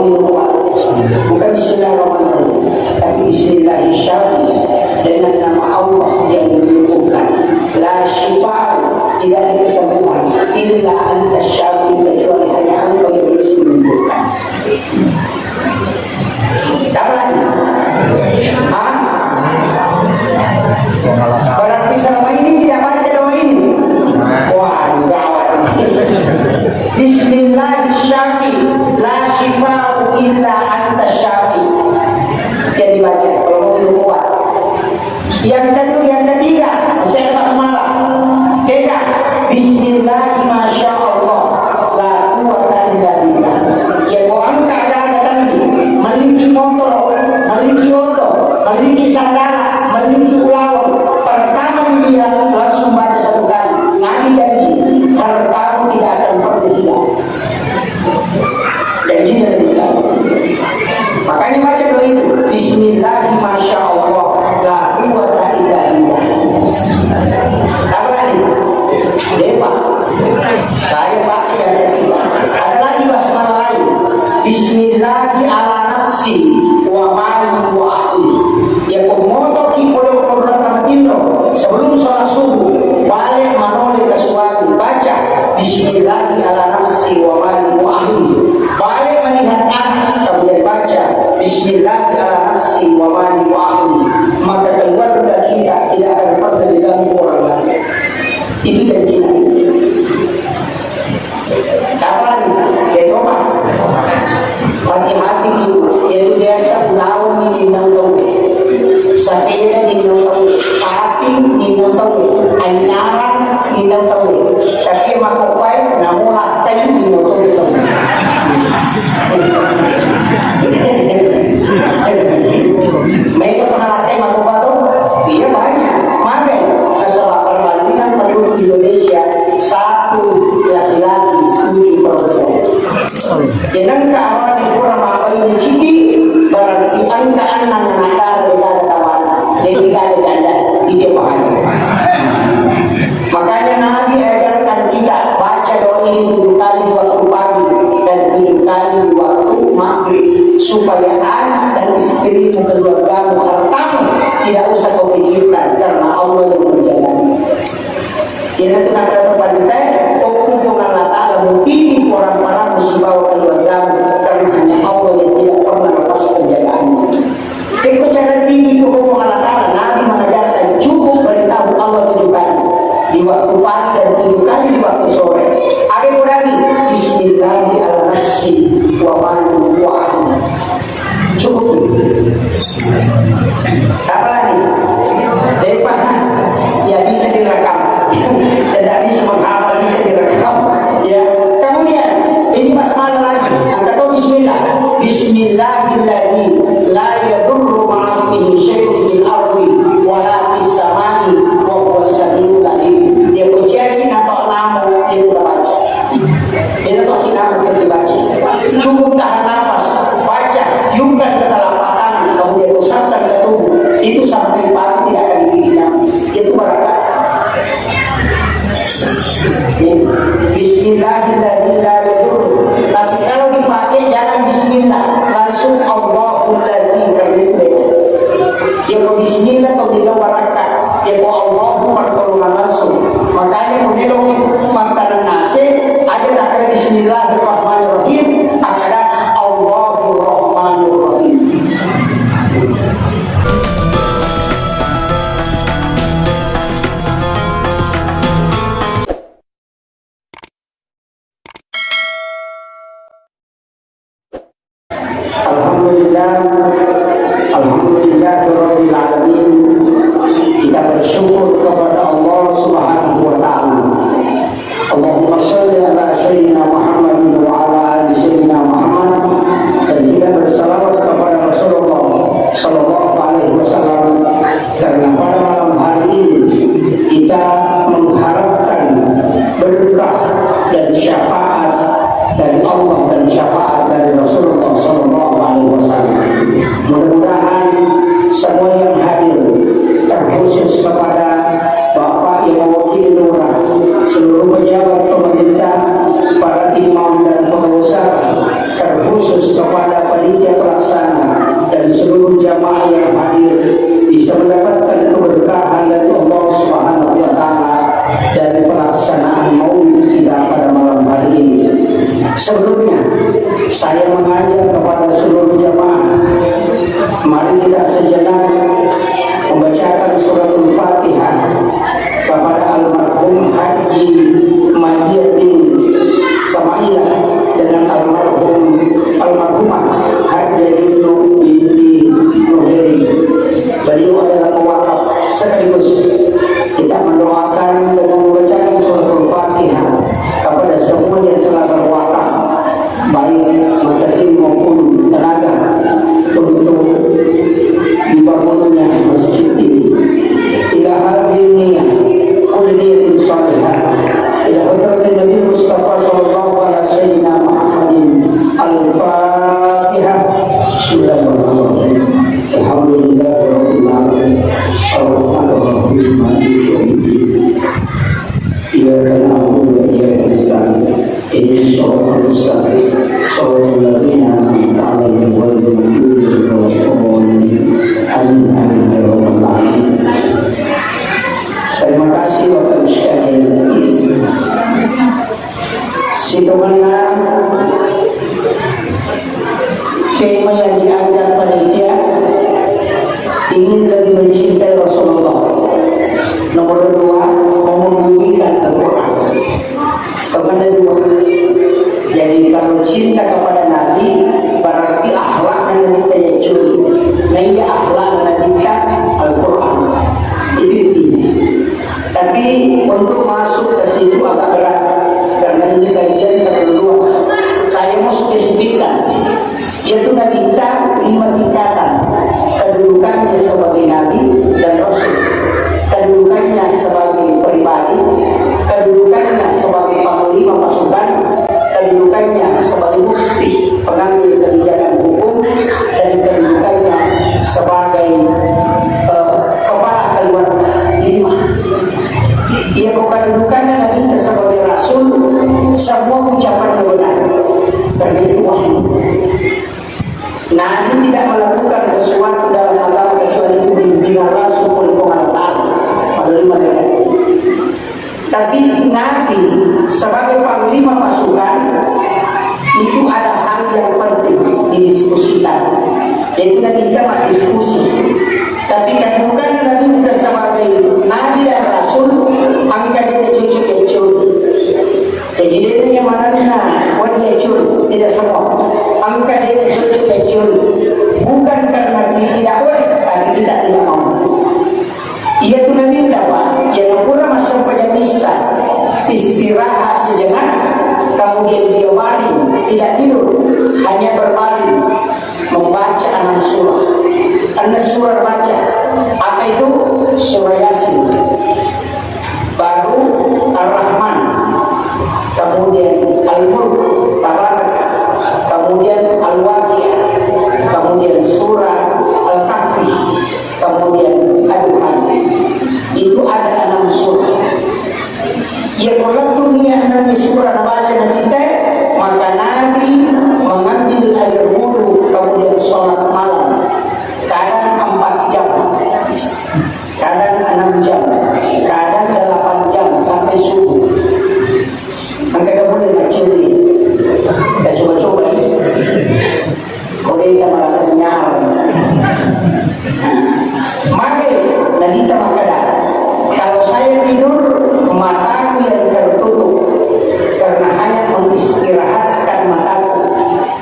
Bukan Bismillahirrahmanirrahim, tapi Bismillahirrahmanirrahim, dengan nama Allah yang menyembuhkan. La syifa, tidak ada kesembuhan illa anta syafi, kecuali hanya Engkau yang bisa menyembuhkan. Berarti selama ini tidak baca doa ini. Wah, gawat. Bismillahirrahmanirrahim, la syifa'u illa anta syafi. Jadi baca kalau mau minum obat. Yang ketiga, saya basmalah. Ketiga, Bismillahirrahmanirrahim, masya Allah, la quwwata illa billah. Ya orang keadaan tadi, memiliki motor, memiliki oto, memiliki sandara, memiliki ulawang. Pertama dia langsung baca satu kali. Nabi janji, hartamu tidak akan pernah hilang. Janji dari kita. Makanya baca doa itu. Bismillahirrahmanirrahim, masya Allah, la quwwata illa billah. Apa lagi? Dewa. Saya pakai yang ketiga. Ada lagi basmalah lain. Bismillahirrahmanirrahim ala nafsi wa mali wa ahli. Ya komoto ki kodok ramatindo sebelum sholat subuh balik manole ke suami baca Bismillahirrahmanirrahim ala nafsi wa mali wa ahli. Balik melihat anak kemudian baca Bismillahirrahmanirrahim ala nafsi wa mali wa ahli. Maka keluarga kita tidak akan pernah diganggu orang lain. Itu janji. Kapan? Ya coba. Hati-hati itu. Yaitu biasa lawan ini nang sepeda di nang sapi di nang anyaran di nang tapi makupai namun laten di nang mereka pernah laten makupai tuh iya banyak mana masalah perbandingan penduduk Indonesia 1 laki-laki 7 perempuan. Jangan keamanan di kurang apa ini citi berarti angka anak nakal berada tawanan dan tidak ada ganda tidak bahaya. Makanya Nabi ajarkan kita baca doa ini 7 kali di waktu pagi dan 7 kali di waktu maghrib supaya anak dan istrimu, keluargamu, hartamu tidak usah kau pikirkan karena Allah yang menjaganya. Ini tenang tempat kita hubungan Allah Ta'ala mungkin orang-orang musibah keluargamu karena hanya Allah yang tidak pernah lepas penjagaanmu. Ikut cara tinggi hubungan Allah Ta'ala. Nabi mengajarkan cukup beritahu Allah 7 kali di waktu pagi dan 7 kali di waktu sore. Ada lagi Bismillahirrahmanirrahim wa mali wa ahli. Cukup. Apa lagi? Depan ya bisa direkam. Tidak bisa menghafal, bisa direkam. Ya. Kemudian ini basmalah lagi. Kata Bismillah. Bismillahirrahmanirrahim. La yadurru ma'asmihi syai'un fil ardi wa la fis samai wa huwas samiul alim. Dia ujian atau namu dia tidak baca. Dia tak namu dia baca. Cukup tahan nafas, baca, tiupkan ke telapak kemudian usapkan ke tubuh. Itu sampai pagi tidak akan dihilang. Itu berkah. Bismillahirrahmanirrahim. Tapi kalau dipakai jangan Bismillah, langsung Allahul Ladzi, karena itu beda. Ya mau Bismillah atau bila barakat, ya mau Allahu pertolongan langsung. Makanya menilai makanan nasi ada kata Bismillahirrahmanirrahim, ada Allahur Rahmanur Rahim. Alhamdulillahirabbil alamin. Kita bersyukur kepada Allah Subhanahu wa taala. Allahumma shalli ala sayyidina Muhammad wa ala ali sayyidina Muhammad. Dan kita bersalawat kepada Rasulullah sallallahu alaihi wasallam. Karena pada malam hari ini kita mengharapkan berkah dan syafaat dari Allah dan syafaat dari Rasulullah sallallahu alaihi wasallam. Mudah-mudahan semua yang hadir, terkhusus kepada Bapak yang mewakili lurah, seluruh pejabat pemerintah, para imam dan pengusaha, terkhusus kepada Sebelumnya saya mengajak kepada seluruh jamaah, mari kita sejenak membacakan suratul Fatihah kepada almarhum Haji Madiyah bin Samailah dengan almarhumah Haji binti Nuheri. Beliau adalah pewakaf, sekaligus kita mendoakan dengan membacakan suratul Fatihah kepada semua yang telah berwakaf, baik materi maupun tenaga, untuk dibangunnya masjid ini. Ila hadhihi kulliyatin salihah ila hadratin Nabi Mustafa sallallahu alaihi wasallam Muhammadin. Al-Fatihah. Bismillahirrahmanirrahim. Alhamdulillahirabbil alamin. Arrahmanirrahim. Maliki yaumiddin. Iyyaka na'budu wa iyyaka nasta'in. Ihdinas siratal mustaqim. Shiratal ladzina an'amta 'alaihim ghairil maghdubi 'alaihim. Amin ya rabbal alamin. Terima kasih Bapak Ibu sekalian. Sebagaimana tema yang diangkat panitia, ingin lebih mencintai Rasulullah. Nomor 2, membumikan Al-Quran. Setengah dua. Jadi kalau cinta kepada Nabi, berarti akhlak yang kita curi. Nah ini akhlak yang kita Al-Quran. Itu intinya. Tapi untuk masuk ke situ agak berat, karena ini kajian terlalu luas. Saya mau spesifikkan, yaitu Nabi kita 5 tingkatan. Kedudukannya sebagai Nabi dan Rasul, kedudukannya sebagai pribadi, kedudukannya sebagai panglima pasukan, kedudukannya sebagai mufti pengambil kebijakan hukum, dan kedudukannya sebagai kepala keluarga. 5. Ia kedudukannya Nabi sebagai Rasul, semua ucapannya benar, karena itu wahyu. Nabi tidak melakukan sesuatu dalam agama kecuali itu dibimbingan langsung oleh Allah melalui malaikat. Tapi Nabi sebagai panglima pasukan itu ada hal yang penting didiskusikan, yaitu Nabi tidak diskusi. Tapi kedudukan Nabi kita sebagai Nabi dan Rasul, angka dia cucu-cucu. Jadi dia yang mana wajah cucu tidak semua. Angka dia cucu-cucu. Bukan karena dia tidak boleh, tapi kita tidak mau. Ia tu Nabi dapat yang kurang masuk penjamisan, istirahat sejenak, kemudian dia baring, tidak tidur, hanya berbaring, membaca 6 surah. 6 surah baca. Apa itu? Surah Yasin, baru Ar-Rahman, kemudian Al-Mulk, Tabarak, kemudian Al-Waqiah, kemudian surah Al-Kahfi, kemudian Ad-Duhan. Itu ada 6 surah. Ya kalau dunia nanti surah baca Nabi teh, maka Nabi mengambil air wudu, kemudian sholat malam. Kadang 4 jam, kadang 6 jam, kadang 8 jam sampai subuh. Maka kita boleh mencuri. Kita coba-coba. Kalau kita merasa nyal, maka Nabi kita makadar. Kalau saya tidur, mataku yang tertutup karena hanya mengistirahatkan mataku.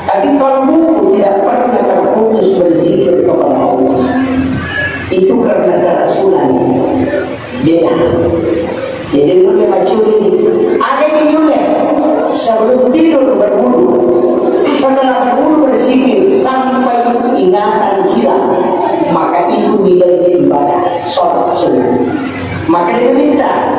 Tapi kalbuku tidak pernah terputus berzikir kepada Allah. Itu karena kerasulan. Beda. Jadi boleh macuri ini. Ada diulah sebelum tidur berwudu. Setelah berwudu berzikir sampai ingatan hilang. Maka itu nilai ibadah sholat sunnah. Maka dia minta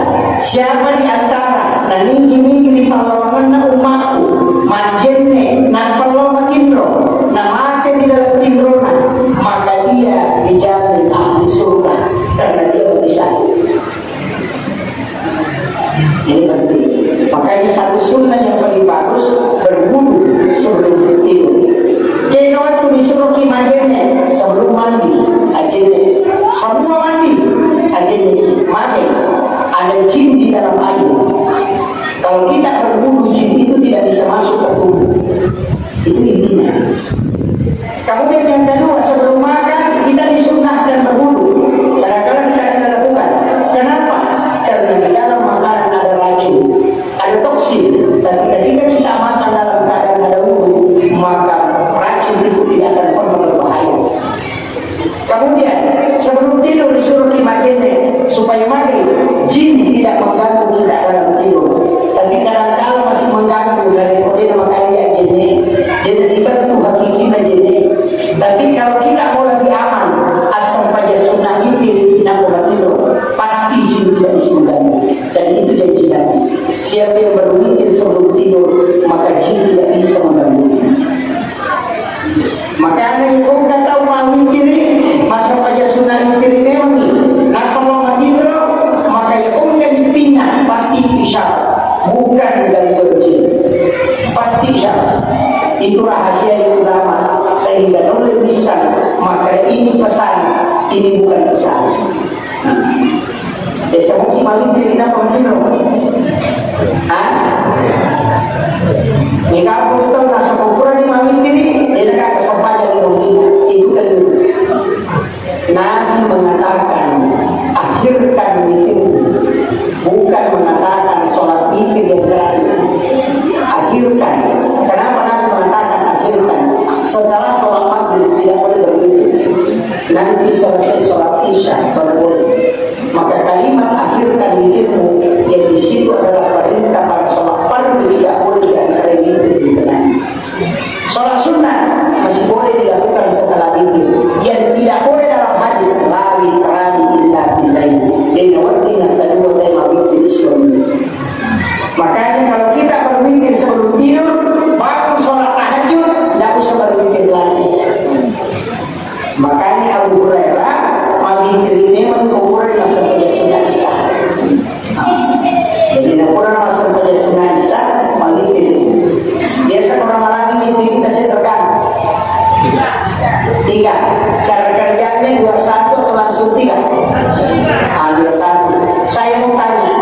Itu intinya. Kemudian yang kedua, sebelum makan kita disunnahkan berwudu. Kadang-kadang kita akan lakukan. Kenapa? Karena di dalam makanan ada racun, ada toksin. Dan ketika kita makan dalam keadaan ada wudu, maka racun itu tidak akan pernah berbahaya. Kemudian sebelum tidur disuruh kimagene supaya mati jin tidak mengganggu kita dalam tidur. Tapi kadang-kadang masih mengganggu dari kode makanya jadi sifat itu hakiki jadi. Tapi kalau kita mau lebih aman, asal pada sunnah itu tidak boleh tidur, pasti jin tidak bisa mengganggu. Dan itu janji Nabi. Siapa yang berpikir sebelum tidur, maka jin tidak bisa mengganggu. Makanya kau kata mau kiri, masa pada sunnah kiri memang ni. Nak kalau mati tidur, maka ya kau kan dipindah pasti isyarat, bukan dari berjin, pasti isyarat. Itu rahasia yang utama sehingga oleh lisan maka ini pesan, ini bukan pesan. Desa mungkin maling diri nak pemtino. Mereka pun itu masuk ukuran di maling diri, dia nak kesempadan di dunia. Itu kan Nabi mengatakan akhirkan itu, bukan mengatakan sholat witir yang terakhir. Akhirkan. Kenapa Nabi mengatakan akhirkan? Setelah sholat maghrib tidak boleh berwitir. Nanti selesai sholat isya baru boleh. Maka kalimat akhirkan witirmu yang di situ adalah perintah pada sholat fardu tidak boleh diantara witir dikenal. Sholat sunnah masih boleh dilakukan setelah witir. Yang tidak boleh dalam hadis lari terani illa billahi. Dengan waktu yang kedua tema witir Islam. Makanya kalau kita berpikir sebelum tidur, bangun sholat tahajud, tidak usah berpikir lagi. Makanya Abu Hurairah berpikir ini mengukur masa pada sunnah Isya. Jadi orang masa pada sunnah Isya berpikir ini. Biasa orang lagi itu kita seterkan 3. Cara kerjanya 21 atau langsung 3? 21. Saya mau tanya.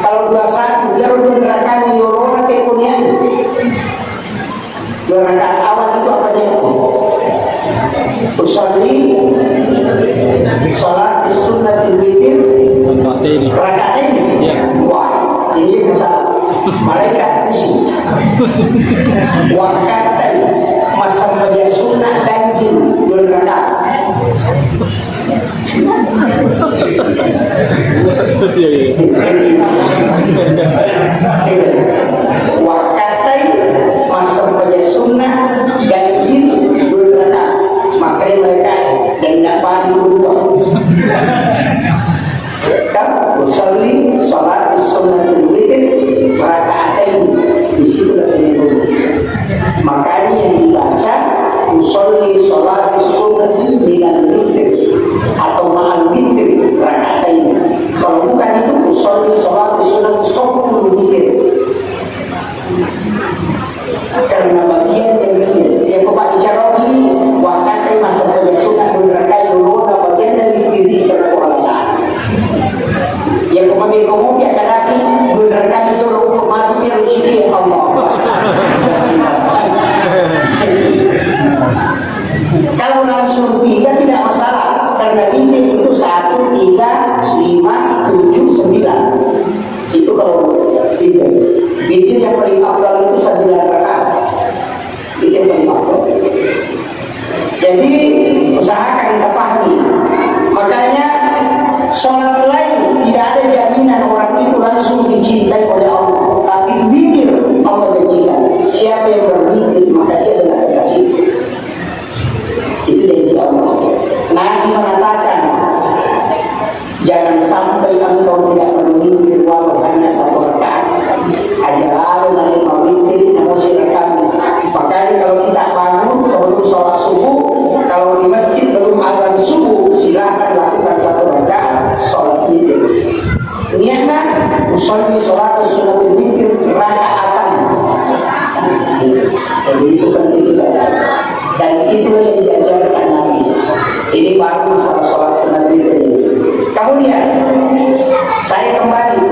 Kalau 21, dia harus menggerakkan yolona kekunian. 2 rakaat awal itu apa dia? Usolli sholat sunnatul witir rakaat ini. Wah, ini masalah. Malaikat pusing. Wakatai masa pada sunnah ganjil 2 rakaat. Wakatai masa pada sunnah ganjil 2 rakaat. Makanya mereka dan tidak paham berdua. Kan usolli sholat sunnatul witir rakaatain di situ lagi dulu. Makanya yang dibaca usolli sholat sunnatul witir atau ma'al witir rakaatain. Kalau bukan itu usolli sholat sunnatul witir. Karena bagian yang witir yang Bapak bicara ini wakatai masa pada sunnah berkai dulu bagian dari witir kepada Allah. Yang kemudian dia akan lagi berkai dulu untuk mati rezeki Allah. Kalau langsung 3 tidak masalah karena witir itu 1, 3, 5, 7, 9. Itu kalau witir. Witir yang paling afdal itu 9 rakaat. Itu yang paling afdal. Jadi usahakan kita pahami. Makanya sholat lain tidak ada jaminan orang itu langsung dicintai oleh Allah. Tapi witir Allah janjikan. Siapa yang berwitir maka dia adalah kekasih. Itu janji Allah. Nabi mengatakan jangan sampai engkau tidak berwitir walau hanya 1 rakaat. Ajaran dari witir namun silakan. Makanya kalau kita bangun sebelum sholat subuh, kalau di masjid belum azan subuh, silakan lakukan 1 rakaat sholat witir. Niatnya usolli sholat sunnatul witir rakaatan. Jadi itu penting juga. Dan itulah yang diajarkan Nabi. Ini baru masalah sholat sunnatul witir. Kemudian saya kembali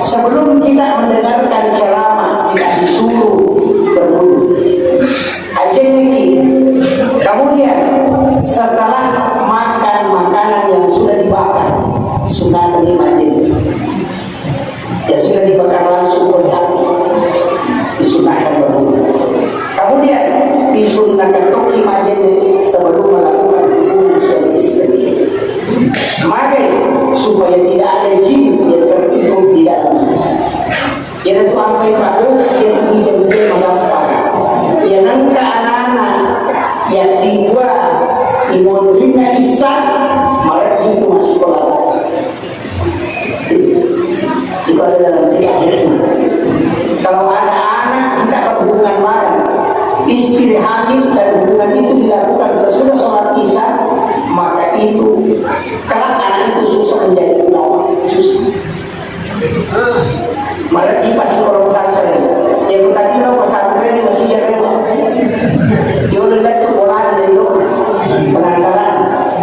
sebelum kita mendengarkan ceramah tidak disuruh berwudu. disunahkan toki majene sebelum melakukan hubungan suami istri. Maka supaya tidak ada jin yang terikut di dalamnya. Jadi itu apa yang ada, dia tinggi menggampang. Dia nangka anak-anak yang dibuat imunnya isak, malah itu masih sekolah. Itu ada dalam kitab. Kalau ada anak tidak berhubungan badan, istri hamil dan hubungan itu dilakukan sesudah sholat isya, maka itu kalau anak itu susah menjadi ulama, susah. Malah di pas orang pesantren, yang tadi lo pesantren masih jarang. Dia udah lihat ke bola dari lo, penanggalan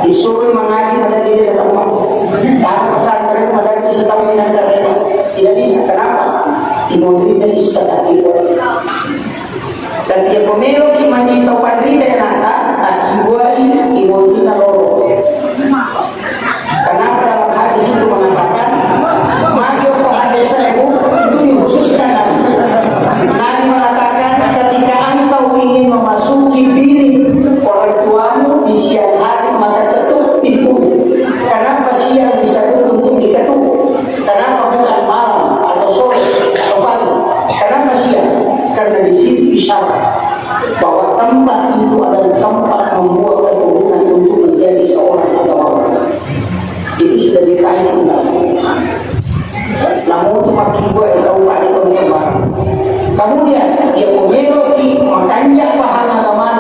disuruh mengaji pada dia dalam tempat. Dan pesantren pada di setahun dan karena tidak bisa. Kenapa? Imunnya istilah itu. Dan dia pemilu di manjito pandita yang nata tak hibuai imunnya loro. Kenapa dalam hadis itu mengatakan maju ke hadis itu dikhususkan Nabi mengatakan ketika engkau ingin memasuki bilik orang tuamu di siang hari maka ketuk pintunya. Kenapa siang bisa untuk diketuk? Kenapa bukan malam atau sore atau pagi? Kenapa siang? Karena di situ isyarat bahwa tempat itu adalah tempat membuat keturunan untuk menjadi seorang agama. Itu sudah ditanya undang-undang. Namun itu makin buat tahu pada konsepan. Kemudian dia memiliki makanya paham agama.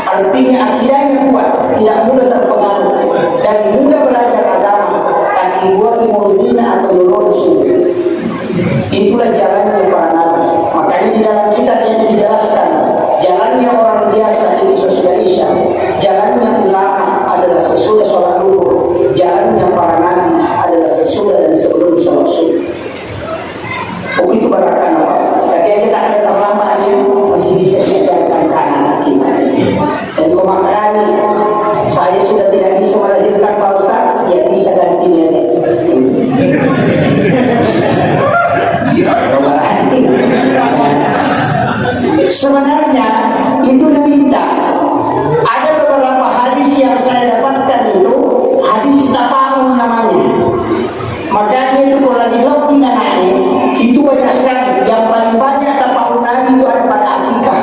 Artinya akidahnya kuat, tidak mudah terpengaruh dan mudah belajar agama. Tapi buat imulina atau yorosu. Itulah jalannya para nabi. Makanya di dalam kitab yang dijelaskan jalannya orang biasa itu sesudah isya, jalannya ulama adalah sesudah sholat duhur, jalannya para nabi adalah sesudah dan sebelum sholat subuh. Begitu barakan apa? Jadi kita ada terlambatnya masih bisa diajarkan ke anak kita. Dan kemarin saya sudah tidak bisa melahirkan Pak Ustaz, ya bisa ganti nenek. Sebenarnya itu diminta. Ada beberapa hadis yang saya dapatkan itu hadis tapaun namanya. Makanya itu kalau dilogin anaknya itu banyak sekali. Yang paling banyak tapaun Nabi itu ada pada akikah.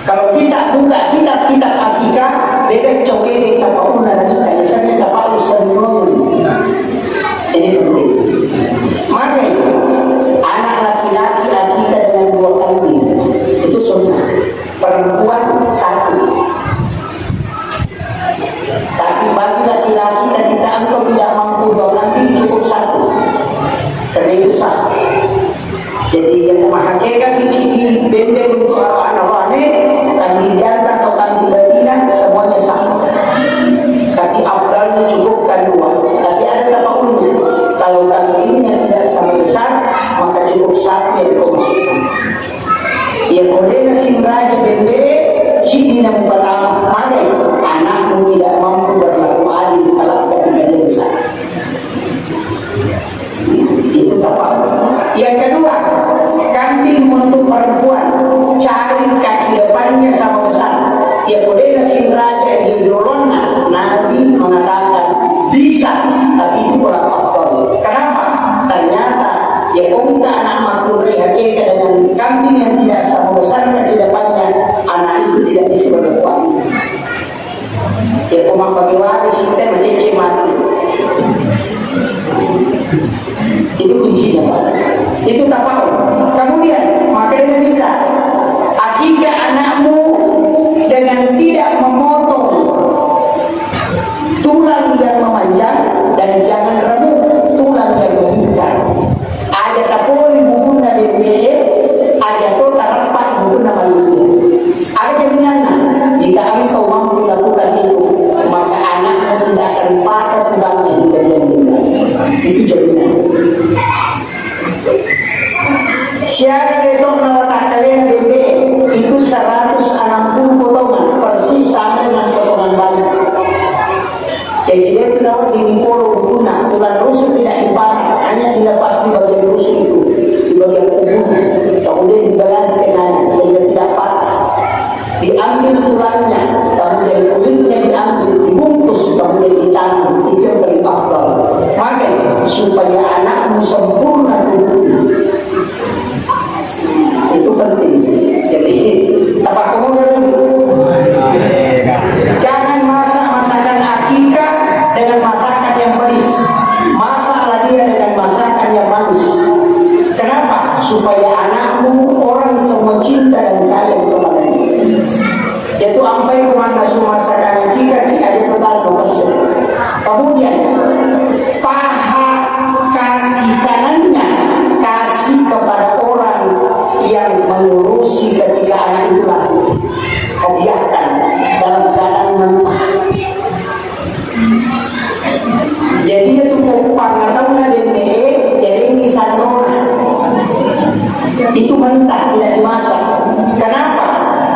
Kalau kita buka kitab-kitab akikah, bebek cokere tapaun Nabi. Misalnya tapaun senun. Ini penting. Maka anak laki-laki akikah dengan 2 kambing itu sunnah. Perempuan 1. Tapi bagi laki-laki ketika engkau tidak mampu 2 kambing cukup 1. Karena itu sah. Jadi yang memakai kecil benda untuk anak-anak kambing jantan atau kambing betina semuanya sah. Tapi afdalnya cukupkan 2. Tapi ada tapaunnya. Kalau kambingnya tidak sama besar maka cukup 1 yang dimasukkan. Ya boleh nasi raja bembe ciri yang pertama ada anakmu tidak mampu berlaku adil kalau ketika dia besar. Itu tapak. Yang kedua, kambing untuk perempuan cari kaki depannya sama besar. Ya boleh nasi raja di dorona. Nabi mengatakan bisa, tapi itu kurang faktor. Kenapa? Ternyata ya unta anak makhluk hakikat dengan kambing yang tidak sama besar di depannya, anak itu tidak bisa berkuat. Ya kumang bagi waris kita menceci mati. Itu kuncinya Pak. Itu tak tahu. Kemudian makanya kita akikah anakmu dengan tidak memotong tulang yang memanjang dan jangan remuk tulang yang meningkat. Ada kapolri buku na BPE, ada total rapat buku na maluku. Ada jaminan jika engkau mampu melakukan itu, maka anaknya tidak akan patah tulangnya hingga dia meninggal. Itu jaminan. Syarat itu melakukan kalian BPE itu 160 potongan persis sama dengan potongan balik. Jadi dia tidak diimpor guna tulang rusuk tidak dipatah, hanya dilepas di bagian rusuk itu, di bagian kubur, kemudian dibalan kenanya sehingga tidak patah. Di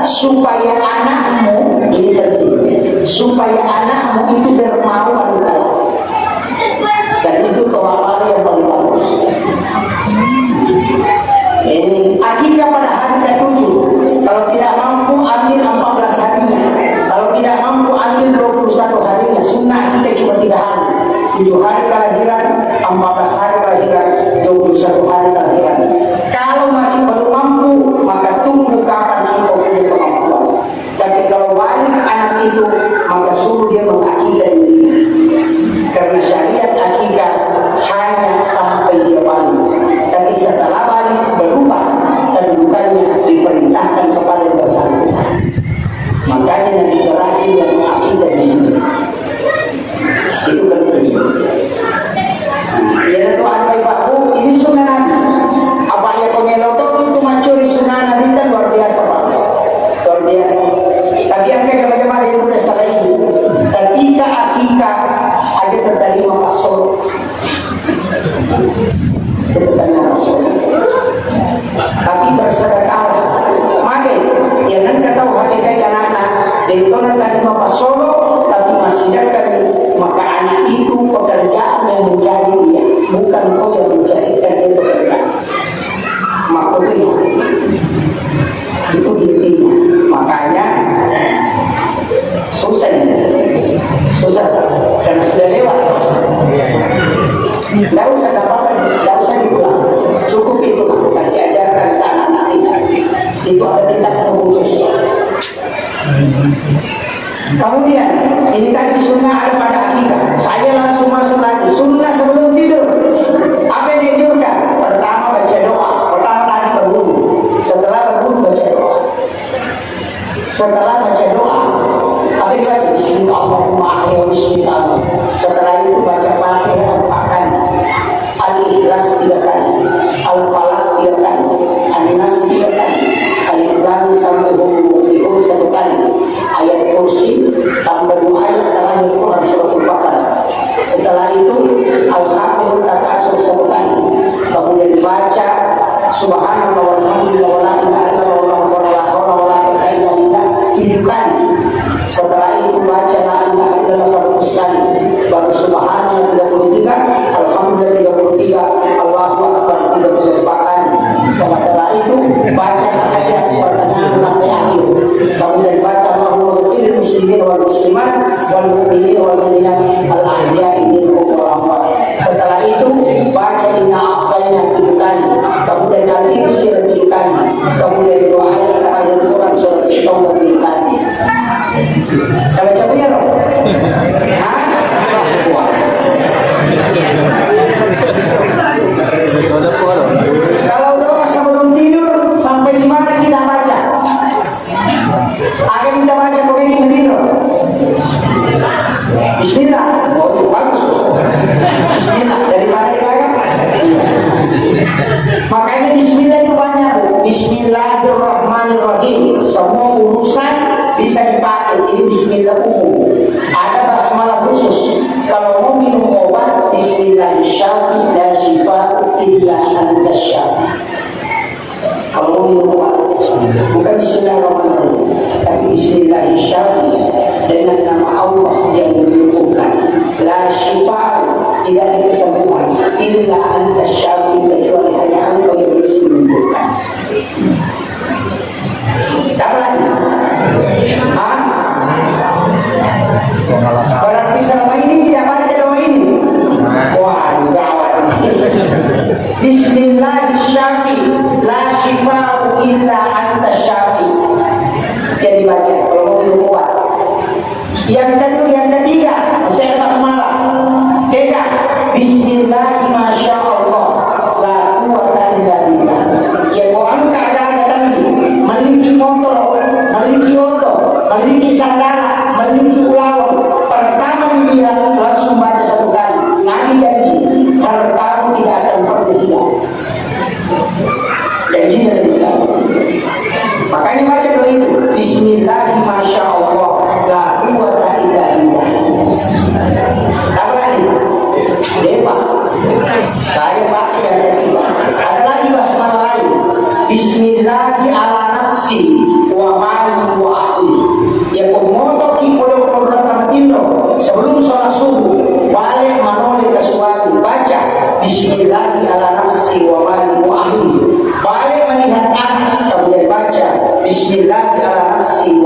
supaya anakmu, ini penting, supaya anakmu itu dermawan dan itu kewalahan yang paling bagus. Ini akikah pada hari ke-7. Kalau tidak mampu ambil 14 harinya, kalau tidak mampu ambil 21 harinya. Sunnah kita cuma 3 hari, 7 hari kelahiran, 14 hari kelahiran, 21 hari kelahiran. Kalau masih belum mampu, maka tunggu kapan engkau punya kemampuan. Tapi kalau balik anak itu, maka suruh dia mengakikah dirinya. Karena syariat akikah hanya sampai dia balik. Tapi setelah balik berubah dan bukannya diperintahkan kepada yang bersangkutan. Makanya Nabi terakhir yang mengakikah dirinya. Itu penting. Ya tentu ada ibadah. Ini sunnah Nabi. Apa yang pengelotok itu mencuri sunnah Nabi kan luar biasa Pak. Luar biasa. Tapi yang kayak bagaimana yang sudah salah ini. Ketika akikah ada terterima pasol. Terterima pasol. Tapi bersedekah. Maka yang nanti tahu hakikat anak-anak. Dari itu nanti pasol. Tapi masih dekat. Maka anak itu pekerjaan yang mencari dia, bukan kau yang mencarikan dia pekerjaan. Maksudnya itu intinya. Makanya susah karena sudah lewat. Tidak usah apa-apa, tidak usah diulang. Cukup itu lah. Diajarkan ke anak-anak kita. Itu ada kitab khusus. Kemudian ini tadi sunnah ada pada akikah. Saya langsung masuk lagi sunnah sebelum tidur. Apa yang dianjurkan? Pertama baca doa. Pertama tadi berwudu. Setelah berwudu baca doa. Setelah baca doa, apa saja? Bismillahirrahmanirrahim. Bismillah. Setelah itu baca Fatihah 4 kali, Al-Ikhlas 3 kali, Al-Falaq 3 kali, An-Nas 3 kali, Al-Ikhlas sampai Hum 1 kali. Ayat kursi tambah 2 ayat terakhir Quran surat Al-Baqarah. Setelah itu Al-Haqq Takasur 1 kali. Kemudian dibaca Subhanallah walhamdulillah wa la ilaha illallah wa la haula wa la quwwata illa billah 7 kali. Setelah itu baca la ilaha illallah 100 kali. Baru Subhanallah 33, Alhamdulillah 33, Allahu Akbar 34 kali. Setelah itu baca ayat pertengahan sampai akhir. Kemudian baca muslimin wal muslimat wal mu'minin wal mu'minat al-ahya'i minhum wal amwat. Setelah itu baca inna a'tayna 7 kali. Kemudian al-Ikhlas 7 kali. Kemudian doa ayat terakhir Quran surat At-Taubah 3 kali. Saya baca punya dong? Kalau doa sebelum tidur sampai di mana kita baca? Agar kita baca begini tidur. Bismillah. Oh, itu bagus. Bismillah. Dari mana kita? Makanya Bismillah itu banyak. Bismillahirrahmanirrahim. Semua urusan bisa dipakai. Ini Bismillah umum. Ada basmalah khusus. Kalau mau minum obat, Bismillahirrahmanirrahim. La shifa'u illa anta syafi. Kalau mau minum obat, bukan Bismillahirrahmanirrahim, tapi Bismillahirrahmanirrahim dengan nama Allah yang menyembuhkan. La shifa'u, tidak ada kesembuhan. Illa anta syafi, kecuali hanya Engkau yang bisa menyembuhkan. Tak lagi. Berarti selama ini tidak baca doa ini. Wah, gawat. Bismillahirrahmanirrahim. La shifa'u illa anta syafi. Jadi baca kalau mau minum obat. Yang kedua, yang ketiga, saya basmalah. Tiga, Bismillahirrahmanirrahim. La quwwata illa billah. Ya Quran keadaan tadi memiliki motor, memiliki oto, memiliki sandara, memiliki ulama. Pertama dia langsung baca 1 kali. Nabi janji, hartamu tidak akan pernah hilang. Janji dari kita. Makanya baca doa itu. Bismillahirrahmanirrahim. La quwwata illa billah. Apa lagi? Dewa. Saya baca yang ketiga. Ada lagi basmalah lain. Bismillahirrahmanirrahim. Wa mali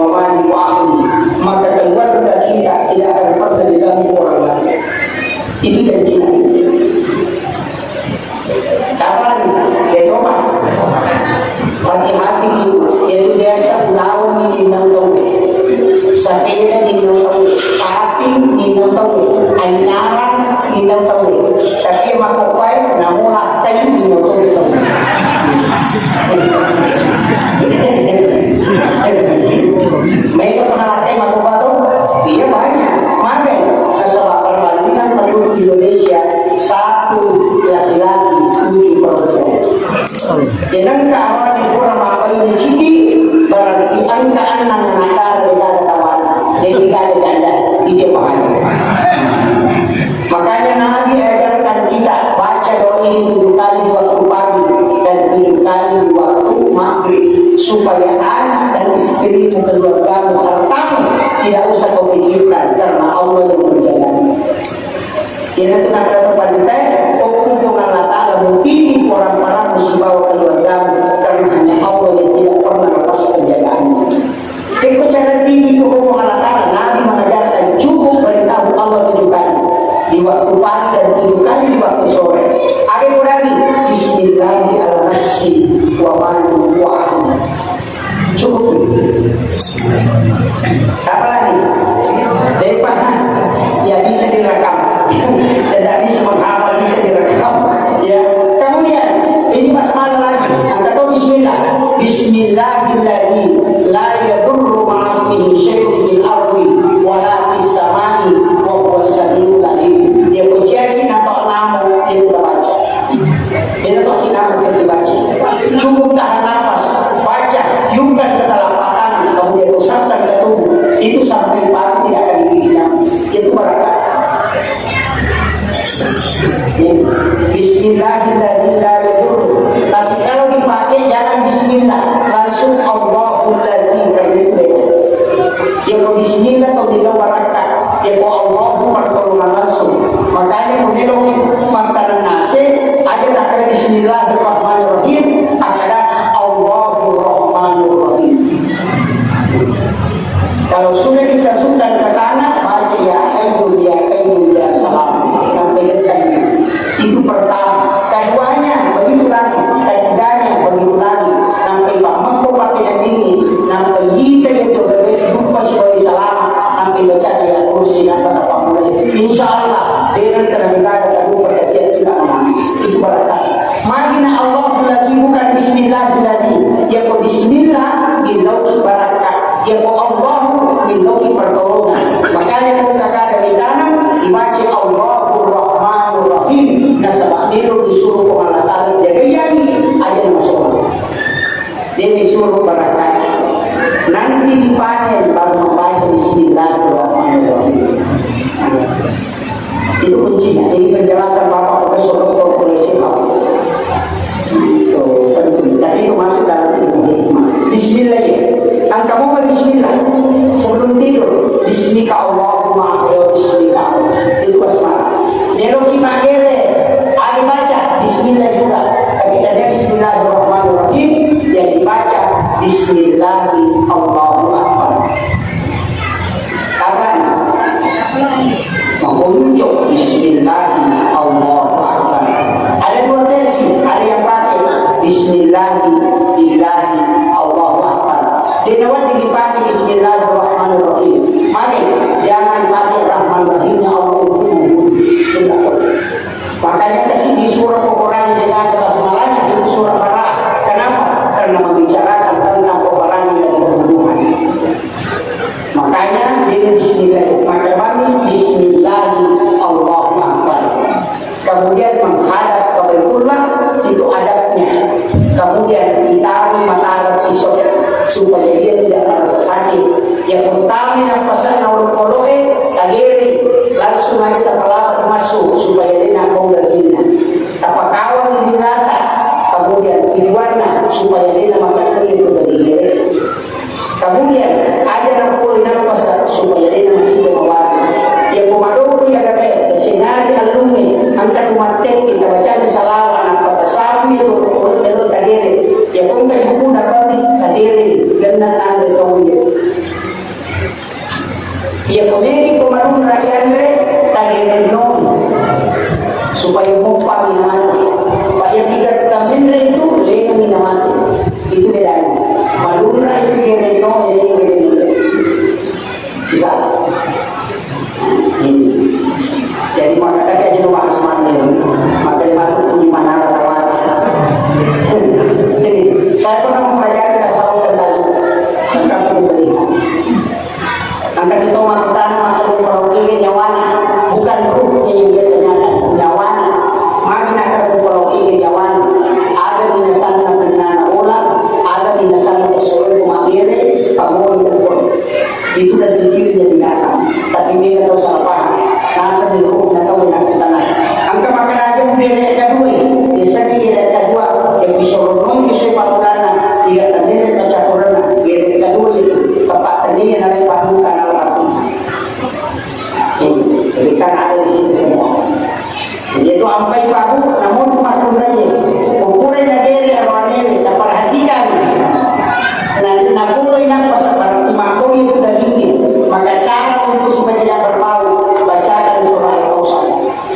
wa mali wa ahli, maka keluarga kita tidak akan pernah diganggu orang lain. Itu janji Nabi. Kapan? Ya coba. Hati-hati itu. Jadi biasa lawan di nang sepeda di nang sapi di nang anyaran di nang tapi makupai namun latai di nang mereka pernah latih makupai tuh? Iya banyak. Mana? Sebab perbandingan penduduk Indonesia satu laki-laki 7 perempuan. Dengan keamanan di kurang apa ini ciri berarti angkaan nakal tidak ada tawanan dan tidak ada ganda tidak bahaya. Makanya Nabi ajarkan kita baca doa ini 7 kali di waktu pagi dan 7 kali di waktu maghrib supaya anak dan istri keluargamu hartamu tidak usah kau pikirkan karena Allah yang menjaganya. Ini tenang kata pandai hukum Allah Ta'ala mungkin orang-orang musibah keluargamu karena hanya Allah yang tidak pernah lepas penjagaannya. Ikut cara tinggi hukum Allah Ta'ala, Nabi mengajarkan cukup beritahu Allah 7 kali di waktu pagi dan 7 kali di waktu sore. Ada lagi Bismillahirrahmanirrahim wa manu wa ahli. Cukup. Apa lagi? Depan ya bisa direkam. Tidak bisa menghafal, bisa direkam. Ya. Kemudian ini basmalah lagi. Angkat Bismillah. Bismillahirrahmanirrahim. La yadurru ma'asmihi syai'un fil ardi wa la fis samai wa huwas samiul alim. Dia pujian atau nama kita baca. Dia atau nama kita baca. Cukup tahan nafas, baca, tiupkan ke telapak kemudian usapkan ke tubuh. Itu sampai pagi tidak akan dihilang. Itu berkat. Bismillahirrahmanirrahim. Tapi kalau dipakai jangan Bismillah, langsung Allahul Ladzi karena itu beda. Ya kalau Bismillah atau bilang barakat, ya kalau Allahu pertolongan langsung. Makanya kemudian makanan nasi ada kata Bismillahirrahmanirrahim, ada Allahur Rahmanur Rahim. Kalau sudah kita sudah ke tanah, baca ya Hayyu ya Salam. Itu pertama. Keduanya begitu lagi. Ketiganya begitu lagi. Sampai Pak Mampu pakai yang ini. Sampai kita itu dari lupa sebagai selama. Sampai baca dia kursi dan kata Pak Mulai. Insya Allah dengan tenaga dan lupa setiap kita menang. Itu berkata. Makina Allah berlazim bukan Bismillahirrahmanirrahim. Ya kau Bismillah ilauki barakat. Ya kau Allah ilauki pertolongan. Makanya kalau kakak ada di tanah dibaca Allahur Rahmanur Rahim. Nasabah itu disuruh Allah Ta'ala jaga yani aja masuk. Dia disuruh barakat. Nanti dipanen baru membaca Bismillahirrahmanirrahim. Itu kuncinya. Ini penjelasan Bapak Profesor Dr. Polisi. Tadi itu masuk dalam ilmu hikmah. Bismillah ya. Angka mau Bismillah sebelum tidur. Bismika Allahumma ya Bismika. Itu basmalah. Nero kita kere. Ada baca Bismillah juga. Tapi tadi Bismillahirrahmanirrahim yang dibaca Bismillahi Allahu Akbar. Kapan? Mengunjuk Bismillahi Allahu Akbar. Ada 2 versi. Ada yang pakai Bismillahi Ilahi Allahu Akbar. Dia nawat dipakai Bismillahirrahmanirrahim. Mari jangan pakai Rahmanirrahimnya Allah. Makanya kasih di surah peperangan dengan basmalahnya itu surah Bara'ah. Kenapa? Karena membicarakan tentang peperangan dan pembunuhan. Makanya dengan Bismillah. Maka kami Bismillahi Allahu Akbar. Kemudian menghadap ke Baitullah itu adabnya. Kemudian ditarik mata pisau supaya dia tidak merasa sakit. Yang utama yang pesan orang koloe kagiri langsung aja terpelawat masuk supaya dia nak mau bergina. Tapakawan di dilata kemudian diwarna supaya dia nak makan kulit itu berdiri. Kemudian ada nak kulit nak pasal supaya dia masih berwarna. Yang pemadoko yang kata cenari alumni angkat umatek kita baca di salawat apa tasawi itu kalau kagiri. Yang pun kan hukum dapat kagiri dan anda tahu dia. Ia komedi komarun rakyat tagirenon supaya mupa minamati. Paya tiga tamin itu leh minamati. Itu bedanya. Maluna itu gerenon ini gerenon. Sisa. Ini. Jadi maka tadi aja lupa asman ini. Maka dia punya mana tawar. Jadi saya pernah mempelajari dasar tentang pembelian. Angkat itu makitan makin kalau ingin nyawana bukan ruhnya yang dia tanyakan nyawana makin akan kalau ingin nyawana ada binasan na benana olah ada binasan na kesuai materi kamu itu itu dah sendiri jadi binatang tapi dia tahu siapa nasa di ruh na tahu nak tanah angka makan aja mungkin ada dua biasanya dia ada dua yang disuruh bisa patulana tidak tandil baca Quran dia kedua itu tepat tadi yang ada padukan kan ada di situ semua. Jadi itu ampai baru, namun makhluk lagi. Ukuran dari arwahnya, tak perhatikan. Nah, nakulah yang pasal makhluk itu dagingnya. Maka cara untuk supaya tidak berbau, bacakan surah Al-Kausar.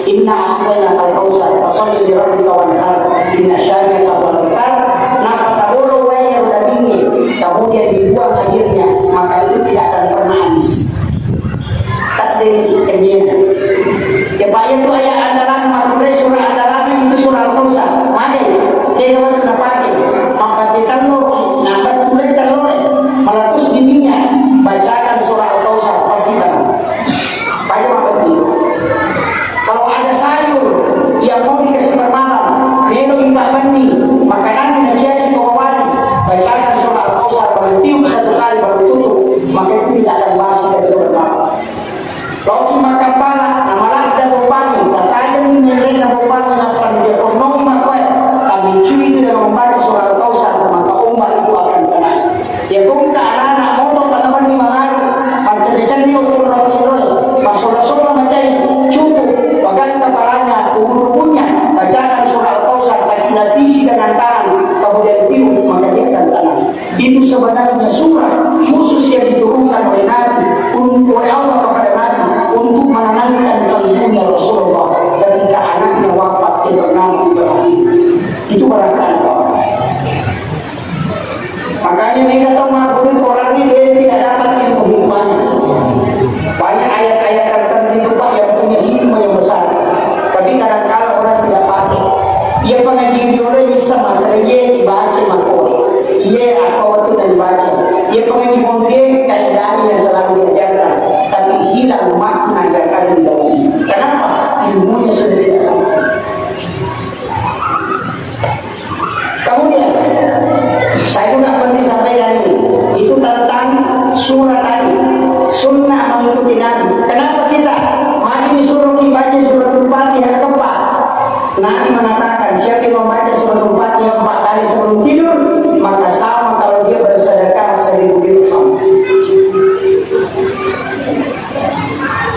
Inna a'tayna al-Kausar, fasalli li rabbika wanhar. Inna syani'aka huwal abtar. Nah, tabulu wa yang dagingnya. Kemudian dibuang akhirnya, maka itu tidak akan pernah habis. Takdir kenyanya. Kepaya itu ayat andalan makhluk surah andalan itu surah Al-Kausar. Mana? Dia orang kena pakai. Maka kita nampak tulis telur meletus dininya. Bacakan surah Al-Kausar pasti tahu. Banyak apa itu? Kalau ada sayur yang mau dikasih bermalam, menu imbak benih, makanan yang jadi kewawali, bacakan surah Al-Kausar berhenti satu kali baru tutup, maka itu tidak akan basi ketika bermalam. Roti makan pala, namalah ada bopani, katanya menyentuh na bopani na pandia konomi makwet, kami cuy itu dengan membaca surah Al-Kausar, maka umat itu akan tenang. Ya kung anak-anak motor tanaman di mangaru, pancen-cen dia untuk roti-roti, masuk-masuk macam cukup, bagan kepalanya, tubuh-tubuhnya, bacakan surah Al-Kausar, tadi nabisi dengan tangan, kemudian tiup, maka dia akan tenang. Itu sebenarnya surah khusus yang diturunkan oleh Nabi, oleh Allah kepada Nabi, untuk menenangkan kalbunya Rasulullah ketika anaknya wafat bernama Ibrahim. Itu barangkali makanya mereka tahu makhluk orang ini dia tidak dapat ilmu hikmahnya. Banyak ayat-ayat tertentu Pak yang punya hikmah yang besar, tapi kadang-kadang orang tidak pakai. Ia pengaji orang bisa materi ia dibaca makhluk ia atau itu dan dibaca. Ia pengaji kemudian kaidah yang selalu diajarkan, tapi hilang makna yang ada di dalamnya. Kenapa? Ilmunya sudah tidak sampai. Kemudian saya pun akan disampaikan itu tentang surah tadi, sunnah mengikuti Nabi. Kenapa kita? Mari disuruh membaca surah Al-Fatihah keempat. Nabi mengatakan siapa yang membaca surah Al-Fatihah 4 kali sebelum tidur, maka sama kalau dia bersedekah 1000 dirham.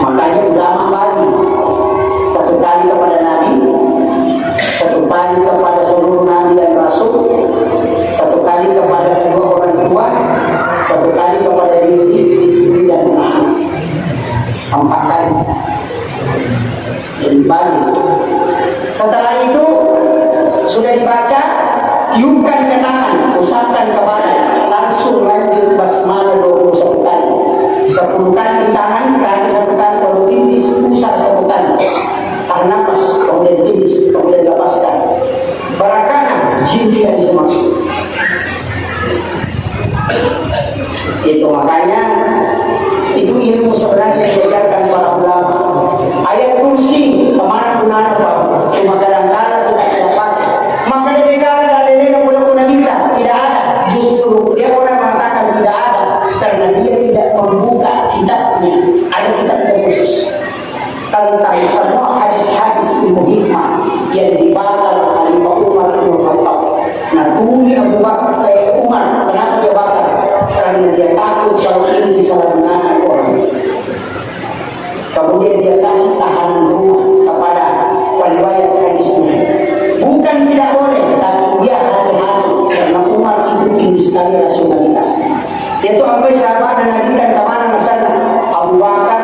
Makanya ulama bagi 1 kali kepada Nabi, 1 kali kepada seluruh Nabi dan Rasul, 1 kali kepada kedua orang tua, 1 kali kepada diri, istri dan anak. 4 kali. Jadi bagi. Setelah itu sudah dibaca, tiupkan ke tangan, usapkan ke badan, langsung lanjut basmalah 21 kali. 10 kali di tangan, kaki 1 kali, baru tipis, usap 1 kali. Tahan nafas, kemudian tipis, kemudian lepaskan. Barangkali jin tidak bisa masuk. Itu makanya itu ilmu sebenarnya yang diajarkan para ulama. Ayat kursi kemana gunanya Pak? Cuma kadang-kadang kita tidak pakai. Maka di negara dalilnya pun kita tidak ada. Justru dia orang mengatakan tidak ada karena dia tidak membuka kitabnya. Ada kitab yang khusus tentang semua hadis-hadis ilmu hikmah yang dibakar Khalifah Umar bin Khattab. Nah, tunggu Abu Bakar Umar, kenapa dia bakar? Karena dia takut kalau ini disalahgunakan orang. Kemudian dia kasih tahanan rumah kepada periwayat hadisnya. Bukan tidak boleh, tapi dia hati-hati karena Umar itu tinggi sekali rasionalitasnya. Dia itu sampai sahabat dan Nabi dan kemana sana Abu Bakar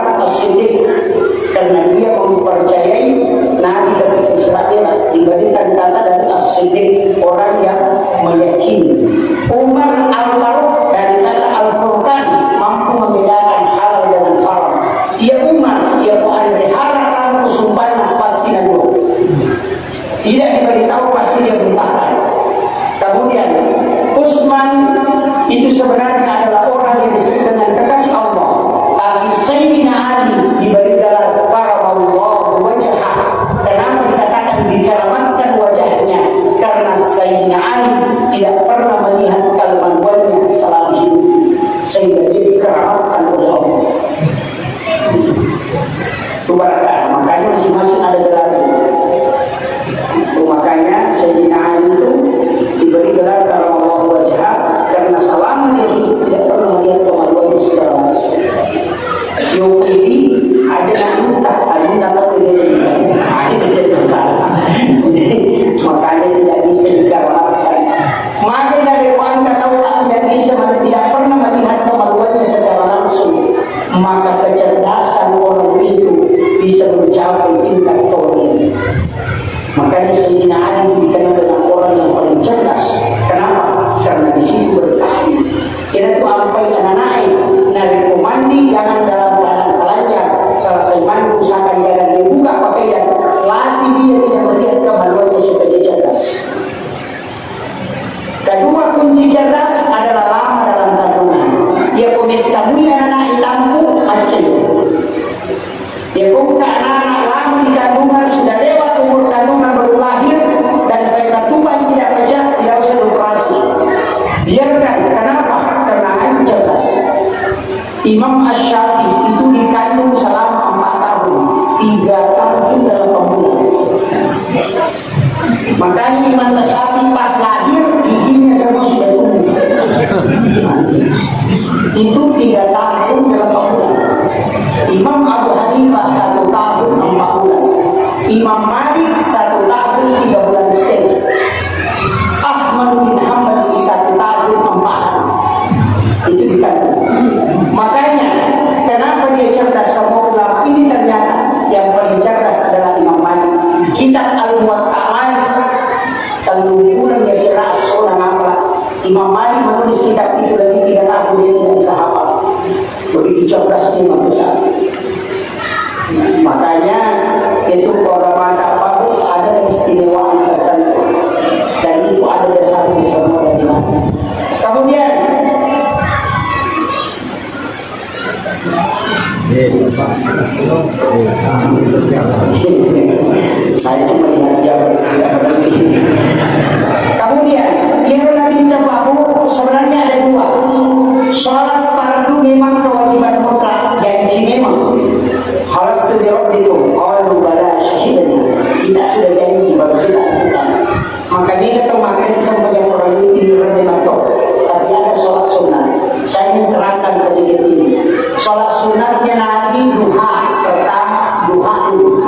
dikeramatkan oleh Allah. Itu barakah. Makanya masing-masing ada gelarnya. Makanya Sayyidina Ali itu diberi gelar Karamallahu wajhah karena selama dia tidak pernah melihat kemaluannya secara langsung. Yang ini aja nak tahu dia tidak bersalah. Makanya tidak bisa dikaramatkan. Maka dari wanita tahu tidak bisa, tidak pernah melihat kemaluannya secara langsung. Maka kecerdasan orang itu bisa mencapai tingkat tauhid. Makanya Sayyidina Ali dikenal dengan orang yang paling cerdas. Kenapa? Karena di situ bertahan. Kita tuh sampai anak-anak narik komandi jangan dalam keadaan telanjang. Selesai mandi usahakan jangan dia buka pakaian. Latih dia tidak melihat kemaluannya supaya dia cerdas. Kedua kunci cerdas adalah lama dalam kandungan. Dia mengetahui anak-anak hitamku aceh. Dia buka anak-anak lama di kandungan sudah lewat umur kandungan baru lahir dan kandungan tidak pecah, tidak usah operasi. Biarkan. Kenapa? Karena itu cerdas. Imam Asy-Syafi'i itu dikandung selama 4 tahun, 3 tahun dalam pembunuhan. Makanya Imam Asy-Syafi'i pas lahir giginya semua sudah tumbuh. Itu 3 tahun dalam pembunuhan. Imam Abu Hanifah 1 tahun 4 bulan. Imam Malik 1 tahun 3 bulan setengah. Ahmad bin Hanbal 1 tahun 4 hari. Itu dikandung. Makanya kenapa dia cerdas semua ulama ini? Ternyata yang paling cerdas adalah Imam Malik. Kitab Al-Muwatta Malik tanggungan ya sirah seorang apalah. Imam Malik menulis kitab itu lagi 3 tahun dia tidak bisa hafal. Begitu cerdasnya Imam besar. Makanya itu orang mata bagus ada keistimewaan tertentu dan itu ada dasar di semua dari mana. Kemudian saya cuma lihat dia tidak berhenti. Kemudian dia Nabi Tabahu sebenarnya ada 2. Sholat fardu memang kewajiban mutlak, janji memang. Halas tu dia itu, qalu bala syahidana. Kita sudah janji baru kita lakukan. Maka dia kata makanya sampai yang orang ini tiduran memang toh. Tapi ada sholat sunat. Saya ingin terangkan sedikit ini. Sholat sunatnya Nabi duha pertama, duha dulu.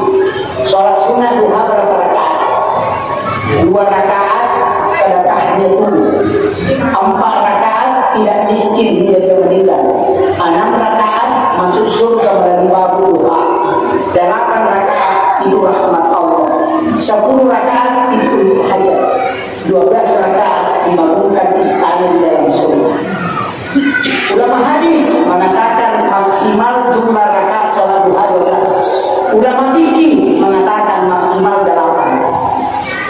Sholat sunat duha berapa rakaat? 2 rakaat sedekahnya dulu. 4 rakaat tidak miskin hingga dia meninggal. 6 rakaat masuk surga melalui babu duha. 8 rakaat itu rahmat Allah. 10 rakaat itu hajat. 12 rakaat dibangunkan istana di dalam surga. Ulama hadis mengatakan maksimal jumlah rakaat sholat duha 12. Ulama fikih mengatakan maksimal 8.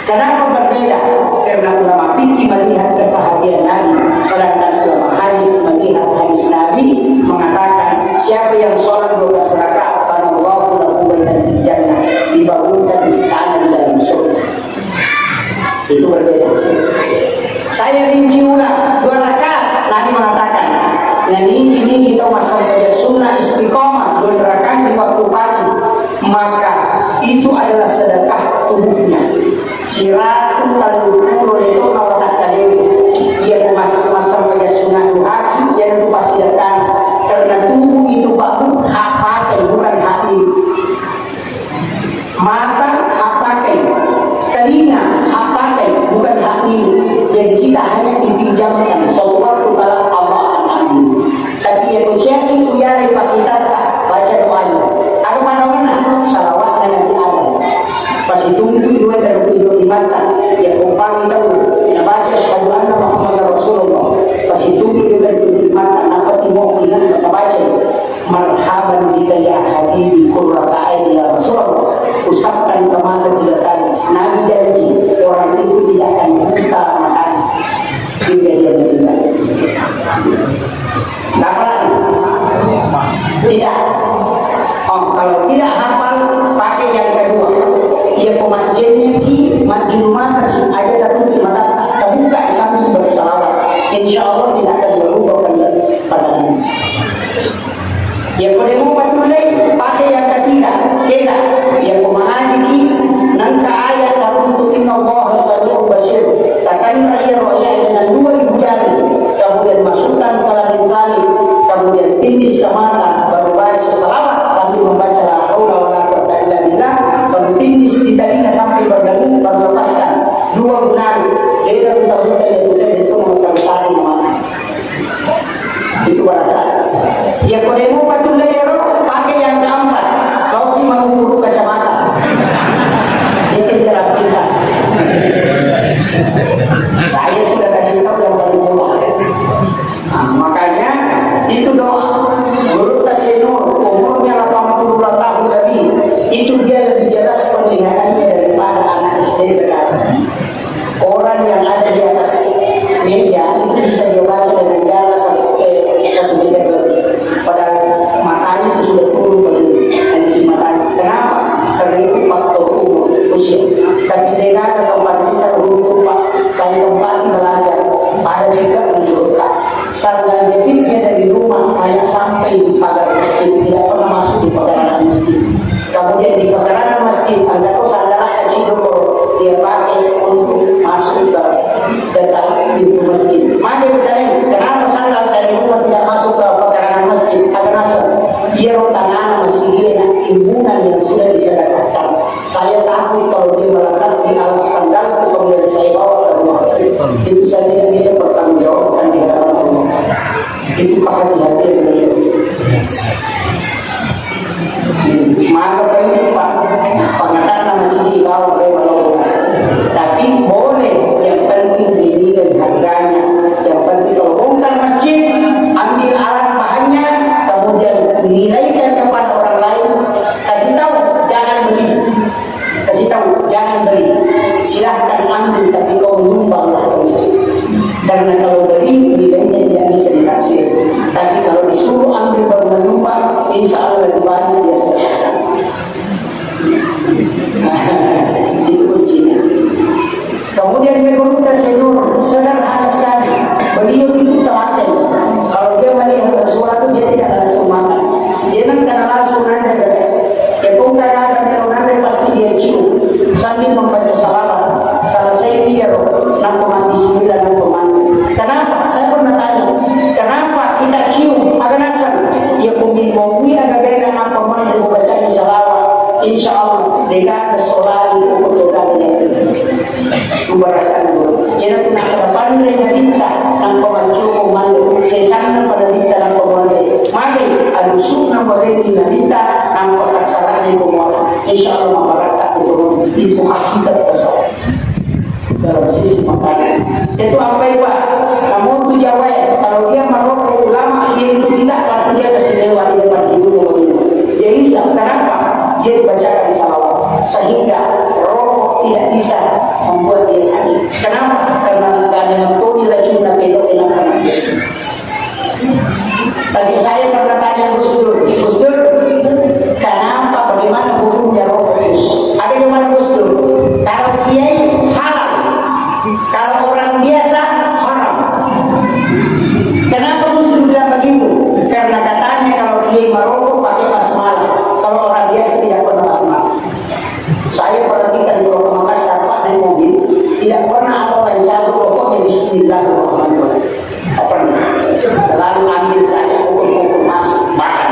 Kenapa berbeda? Karena ulama fikih melihat keseharian Nabi, sedangkan ulama hadis melihat hadis Nabi mengatakan siapa yang sholat 12 rakaat pada Allah lahu baitan fil jannah, dibangunkan istana di dalam surga. Itu berbeda. Saya rinci ulang 2 rakaat. Nabi mengatakan, nah ini kita masuk saja sunnah istiqomah 2 rakaat di waktu pagi, maka itu adalah sedekah tubuhnya. Siratun talukul itu kalau tak tadi dia masuk saja sunnah duha, dia itu pasti datang karena tubuh itu baru hak pakai bukan hati. Mata hak pakai, telinga hak pakai bukan hati. Jadi kita hanya dipinjamkan suatu waktu kalau Allah akan. Tapi yang ujian itu ya lepas kita tak baca doanya. Ada mana-mana salawat dan nanti ada. Pas itu dua dari tidur di mata. Ya kumpang tahu Ya boleh mau patulay pakai yang ketiga. Kela ya pemahami nangka ayat teruntuk inna Allah sami'un basir. Takkan raya dengan 2000 jari, kemudian masukkan ke langit-langit, kemudian tindis ke mata, baru baca salawat sambil membaca la haula wala quwwata illa billah, baru tindis di telinga sampai berdengung, baru lepaskan 2 gunari. Dia minta-minta itu mengetahui mata. Itu barangkali. Ya kalau mau patulay pakai yang keempat. Kau cuma mengukur kacamata. Itu jalan pintas. Saya sudah kasih tahu yang paling mudah. Nah, makanya itu doa. Menurut Tasenur umurnya 82 tahun lebih. Itu dia lebih jelas penglihatannya daripada anak SD sekarang. Orang yang ada di atas meja itu bisa dibaca dengan jelas satu meter lebih. Padahal matanya itu sudah turun dari si matanya. Kenapa? Karena itu faktor umur usia. Tapi dengan tempat kita untuk saya tempati belajar, ada juga menunjukkan sarjana jepitnya dari rumah hanya sampai di pagar masjid, tidak pernah masuk di pekarangan masjid. Kemudian di pekarangan masjid ada kok sarjana haji dulu dia pakai untuk masuk ke dalam pintu masjid. Mana bertanya kenapa sandal dari rumah tidak masuk ke pekarangan masjid? Ada nasa dia tangan masih dia imbunan yang sudah disedekahkan. Saya takut kalau dia melekat di alas sandal kemudian saya bawa ke rumah. Itu saya tidak bisa bertanggung jawabkan di dalam rumah. Itu hati-hati beliau. Maka itu Pak pengetahuan masih dibawa oleh walau. Tapi boleh yang penting dinilai harganya. Yang penting kalau bongkar masjid ambil alat bahannya kemudian nilaikan kepada orang lain. Kasih tahu jangan beli. Kasih tahu jangan beli. Silahkan ambil tapi kau menyumbanglah karena kalau beli nilainya tidak bisa ditaksir. Tapi kalau disuruh ambil baru menyumbang, insya Allah lebih banyak dia selesaikan. Itu kuncinya. Kemudian dia berkata Senur sederhana sekali. Beliau itu telaten. Kalau dia melihat sesuatu dia tidak langsung makan. Dia nak langsung nanda kata. Kepungkar ada meronanda pasti dia cium sambil membaca salawat. Selesai dia nak mandi sembilan nak mandi. Kenapa? Saya pernah tanya. Kenapa kita cium agak nasab? Ya kumi agak gaya nak mandi membaca salawat. Insya Allah dengan kesolari untuk kalian. Ubarakan dulu. Jadi nak terdepan dengan kita tanpa mencukup mandu. Sesana pada kita tanpa mandu. Mari alusuk nama kita tanpa kesalahan yang kumala. Insya Allah membarakat itu hakikat kesalahan dalam sisi makanan. Itu apa ya Pak? Kamu itu jawab kalau dia merokok ulama dia itu tidak pasti dia kasih lewat di depan itu. Dia bisa. Kenapa? Dia bacakan salawat sehingga rokok tidak bisa membuat dia sakit. Kenapa? Karena ada mengkoni racun dan belok dalam kanan. Tapi saya pernah tanya Gus Dur, kenapa bagaimana hukumnya rokok itu? Ada yang mana Gus Dur? Kalau kiai halal, kalau orang biasa haram. Kenapa Gus Dur bilang begitu? Karena katanya kalau kiai merokok pakai basmalah, kalau orang biasa tidak pernah basmalah. Saya perhatikan di Kota Makassar Pak naik mobil, tidak pernah ada orang jalan rokoknya Bismillahirrahmanirrahim. Tidak pernah. Selalu ambil saja pukul-pukul masuk makan.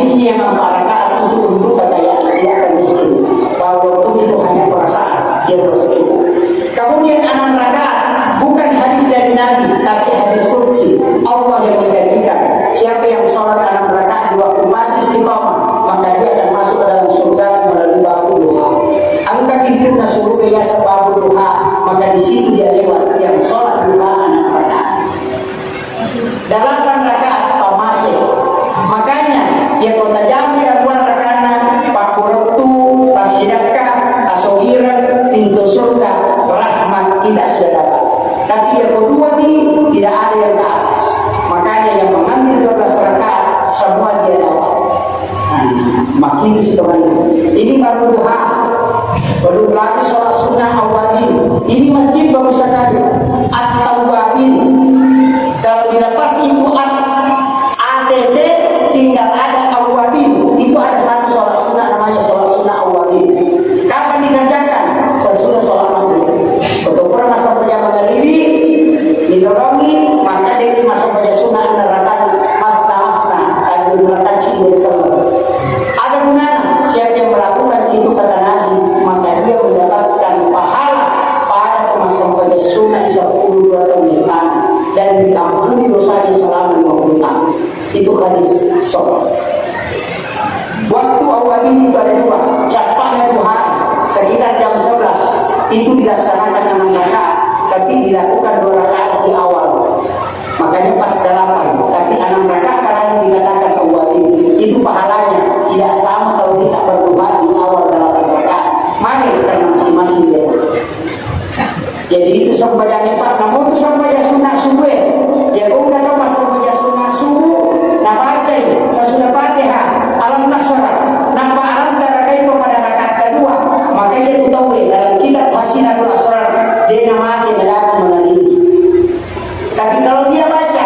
hadisnya yang 4 rakaat itu untuk kekayaan, dia akan miskin. Bahwa itu hanya perasaan, dia bersekitar. Kemudian 6 rakaat bukan hadis dari Nabi, tapi hadis qudsi. Allah yang menjanjikan siapa yang sholat 6 rakaat di waktu mati istiqamah, maka dia akan masuk ke dalam surga melalui babu duha. Angka pintu surga ya sebab duha, maka di situ dia lewat yang sholat duha 6 rakaat. 8 rakaat masih. Makanya dia kota jam dia 2 rakaat pakuratu pasidakah asohiran pintu surga rahmat kita sudah dapat. Tapi yang kedua ini tidak ada yang ke atas. Makanya yang mengambil 12 rakaat semua dia dapat. Makin situasi ini baru duha. Belum lagi sholat sunnah awalin. Ini masjid baru sekali at-tawabin. Kalau dilepas itu ATT tinggal ada awalin. Itu ada satu sholat sunnah namanya sholat sunnah awalin. Kapan dikerjakan? Sesudah sholat maghrib. Untuk orang masuk pada maghrib didorongi, maka dia masuk pada sunnah neraka hafta dan neraka cium ada gunanya. Siapa yang melakukan itu kata Nabi, maka dia mendapatkan pahala pada masuk pada sunnah 10 tahun dan diampuni dosanya selama 50 tahun. Itu hadis sholat. Waktu awal ini itu ada 2, capaknya duha sekitar jam 11 itu dilaksanakan 6 rakaat, tapi dilakukan 2 rakaat di awal. Makanya pas 8, tapi 6 rakaat karena dikatakan awal ini itu pahalanya tidak sama kalau kita berdoa di awal 8 rakaat. Mari kita masing-masing dia. Jadi itu sampai jam 4, namun itu sampai sunnah subuh. Ya kau kata mas sampai sunnah subuh, nah baca ini sesudah Fatihah, alam nasrah, nampak alam tarakai pada rakaat kedua, maka dia tahu dalam kitab Hasinatul Asrar dia namanya datang mengalami. Tapi kalau dia baca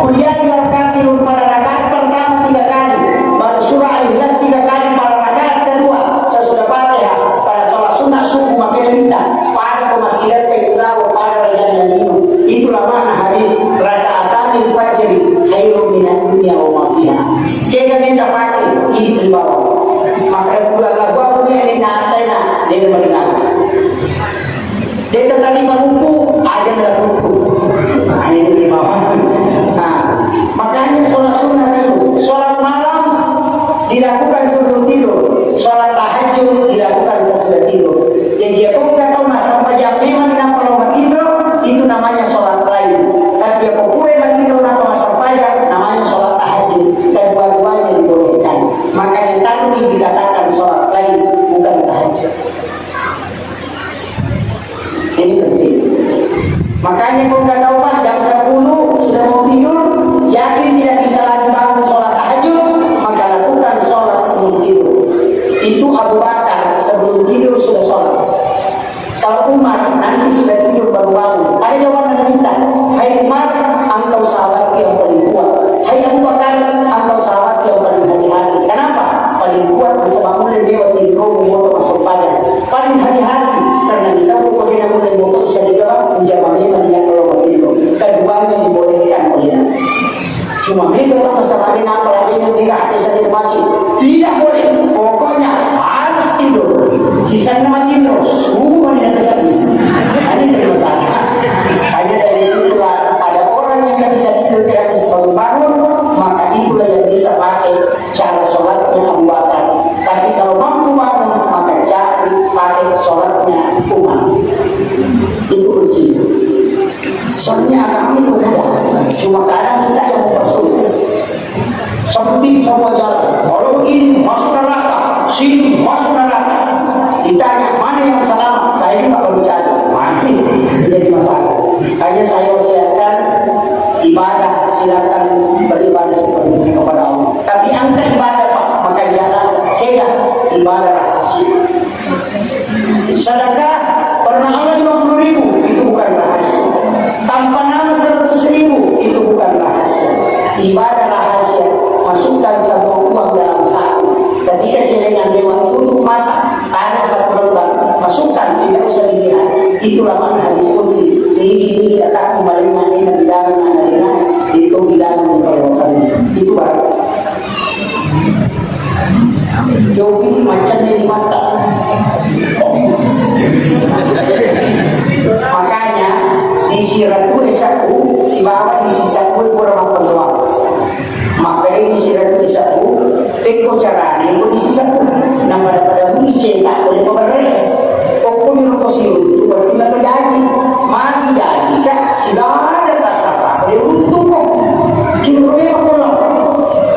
kuliah yang kafirun pada rakaat pertama 3 kali, baru surah Al-Ikhlas 3 kali pada rakaat kedua, sesudah Fatihah pada sholat sunnah subuh, maka dia minta pada pemasilat keikhlaw pada rajaan yang itulah mana hadis rakaatanil fajr khairun minad dunya wa ma fiha. Jika minta pakai ini di bawah, maka dua lagu apa dia natena dia mendengar. Dia tadi mengumpul ada mengumpul. Ini di bawah. Makanya sholat sunnah itu, sholat malam dilakukan sebelum tidur, sholat tahajud dilakukan sesudah tidur. Jadi aku nggak tahu masa jam 5 kenapa lo tidur, itu namanya sholat lain. Tapi aku kurang tidur kenapa masa pajak, namanya sholat tahajud. Dan dua-duanya dibolehkan. Makanya tadi dikatakan sholat lain bukan tahajud. Ini penting. Makanya aku nggak tahu pak jam 10 sudah mau tidur, yakin tidak bisa lagi bangun sholat tahajud, maka lakukan sholat sebelum tidur. Itu Abu Bakar sebelum tidur sudah sholat. Kalau Umar nanti sudah tidur baru bangun. Ada jawaban yang minta, hai Umar, engkau sahabat yang paling kuat. Hai Abu Bakar, engkau sahabat yang paling hati-hati. Kenapa? Paling kuat bersama mulai dewa tidur motor masuk pada. Paling hati-hati karena kita kalau dia mulai motor bisa dijawab menjawabnya tidak kalau tidur. Keduanya dibolehkan oleh. Cuma mereka tak masalah apa lagi yang tidak ada saja wajib. Tidak boleh. Pokoknya harus tidur. Sisa nama tidur. Semua tidak bisa tidur. Ini tidak masalah. Hanya dari situ ada orang yang ketika tidur tidak bisa bangun, maka itulah yang bisa pakai cara sholatnya Abu Bakar. Tapi kalau mampu bangun, maka cari pakai sholatnya Umar. Itu kuncinya. Soalnya agama itu mudah. Cuma kadang kita yang mempersulit. Seperti semua jalan. Kalau ini masuk neraka, sini masuk neraka. Ditanya mana yang selamat, saya juga baru cari. Mati menjadi masalah. Hanya saya wasiatkan ibadah, silakan beribadah seperti ini kepada Allah. Tapi angka ibadah pak, maka jangan hebat ibadah rahasia. Sedekah pernah Allah 50.000 itu bukan rahasia. Tanpa nama 100.000 itu bukan rahasia. Ibadah rahasia, masukkan satu uang dalam saku. Ketika celengan dewan untuk mata, ada satu lembar, masukkan tidak usah dilihat. Itulah mana hadis qudsi. Ini tak kembali nanti bilangan itu bilangan memperlukan itu baru. Jogi macam di mata. Makanya disirat ku esaku, si bawa disisaku kurang peluang. Makanya disirat ku esaku, teko carane ku disisaku. Nama pada bice tak boleh pemerintah. Pokok minum kosiu, tu berarti nak jadi. Mati jadi tak siapa tak siapa. Boleh untung kok. Kini berapa pulau?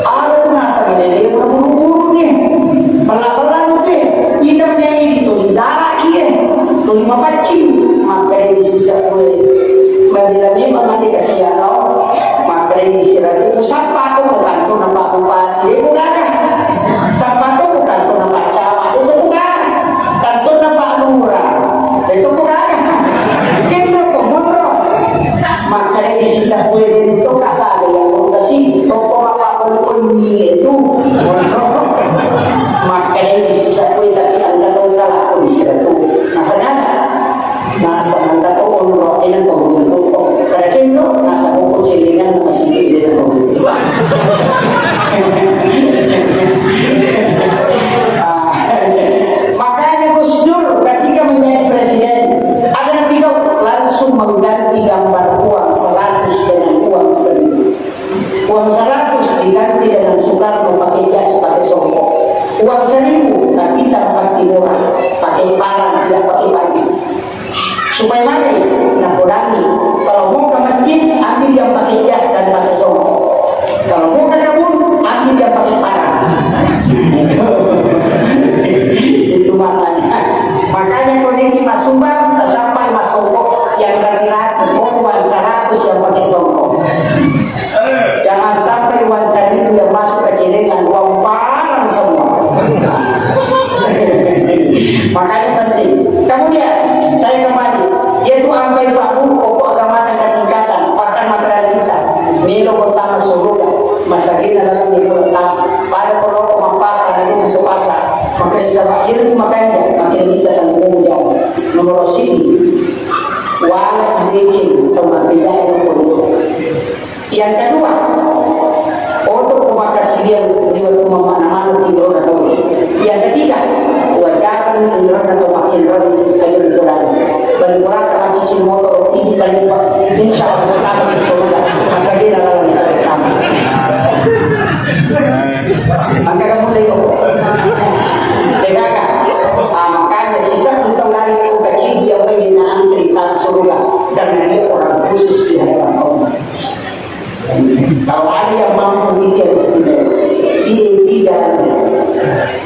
Ada masa meleleh buru-buru ni. Pelan-pelan tu. Kita menyanyi itu di darah kia. Tu 5 pacing. Maka ini sisa boleh. Bila ni mengandi kasihan lo. Maka ini sirati. Siapa tu bukan tu nampak bupati. Dia bukan. Siapa tu bukan tu nampak camat. Itu bukan. Dan tu nampak lurah. Itu bukan. Kita pemotor. Maka ini sisa boleh itu kata ada yang mengasi. Toko apa pun itu. Maka ini sisa boleh tapi anda tahu kalah aku disirati. Nasa nada. Nasa nada tu orang ini tu untuk kerajaan tu nasa buku celingan masih dia tu. Makanya Gus Dur ketika menjadi presiden ada beliau langsung mengganti gambar uang 100 dengan uang 1000. Uang 100 diganti dengan Soekarno pakai jas pakai songkok. Uang 1000 tapi tanpa timuran pakai parang tidak pakai baju. Supaya mati, nak kurangi. Kalau mau ke masjid, ambil yang pakai jas dan pakai songkok. Kalau mau ke kebun, ambil yang pakai parang. Itu maknanya. Makanya kau ini Mas Sumbang tak sampai Mas Songkok yang bergerak uang 100 yang pakai songkok. Jangan sampai uang 1000 yang masuk ke celengan uang parang semua. Makanya penting. Kemudian saya kembali, yaitu ambil baru pokok agama dan tingkatan pakan makanan kita. Milo kota surga, masakin dalam milo kota. Pada pokok mampasa dan masuk pasar. Makanya sebab itu makanya makin kita dan mengumpul nomor sini. Walau dibikin teman beda yang yang kedua, untuk pemakas dia juga mana-mana tidur atau yang ketiga, wajar tidur atau makin rodi kayu kurang. Berkurang kalau cicil motor ini paling insya Allah pertama di surga. Masa dia dalam yang pertama. Maka kamu lihat, dengarkan. Makanya sisa untuk lari itu kecil dia pengen antri tanah surga karena dia orang khusus di hadapan Allah. Kalau ada yang mampu dia istimewa, dia tidak.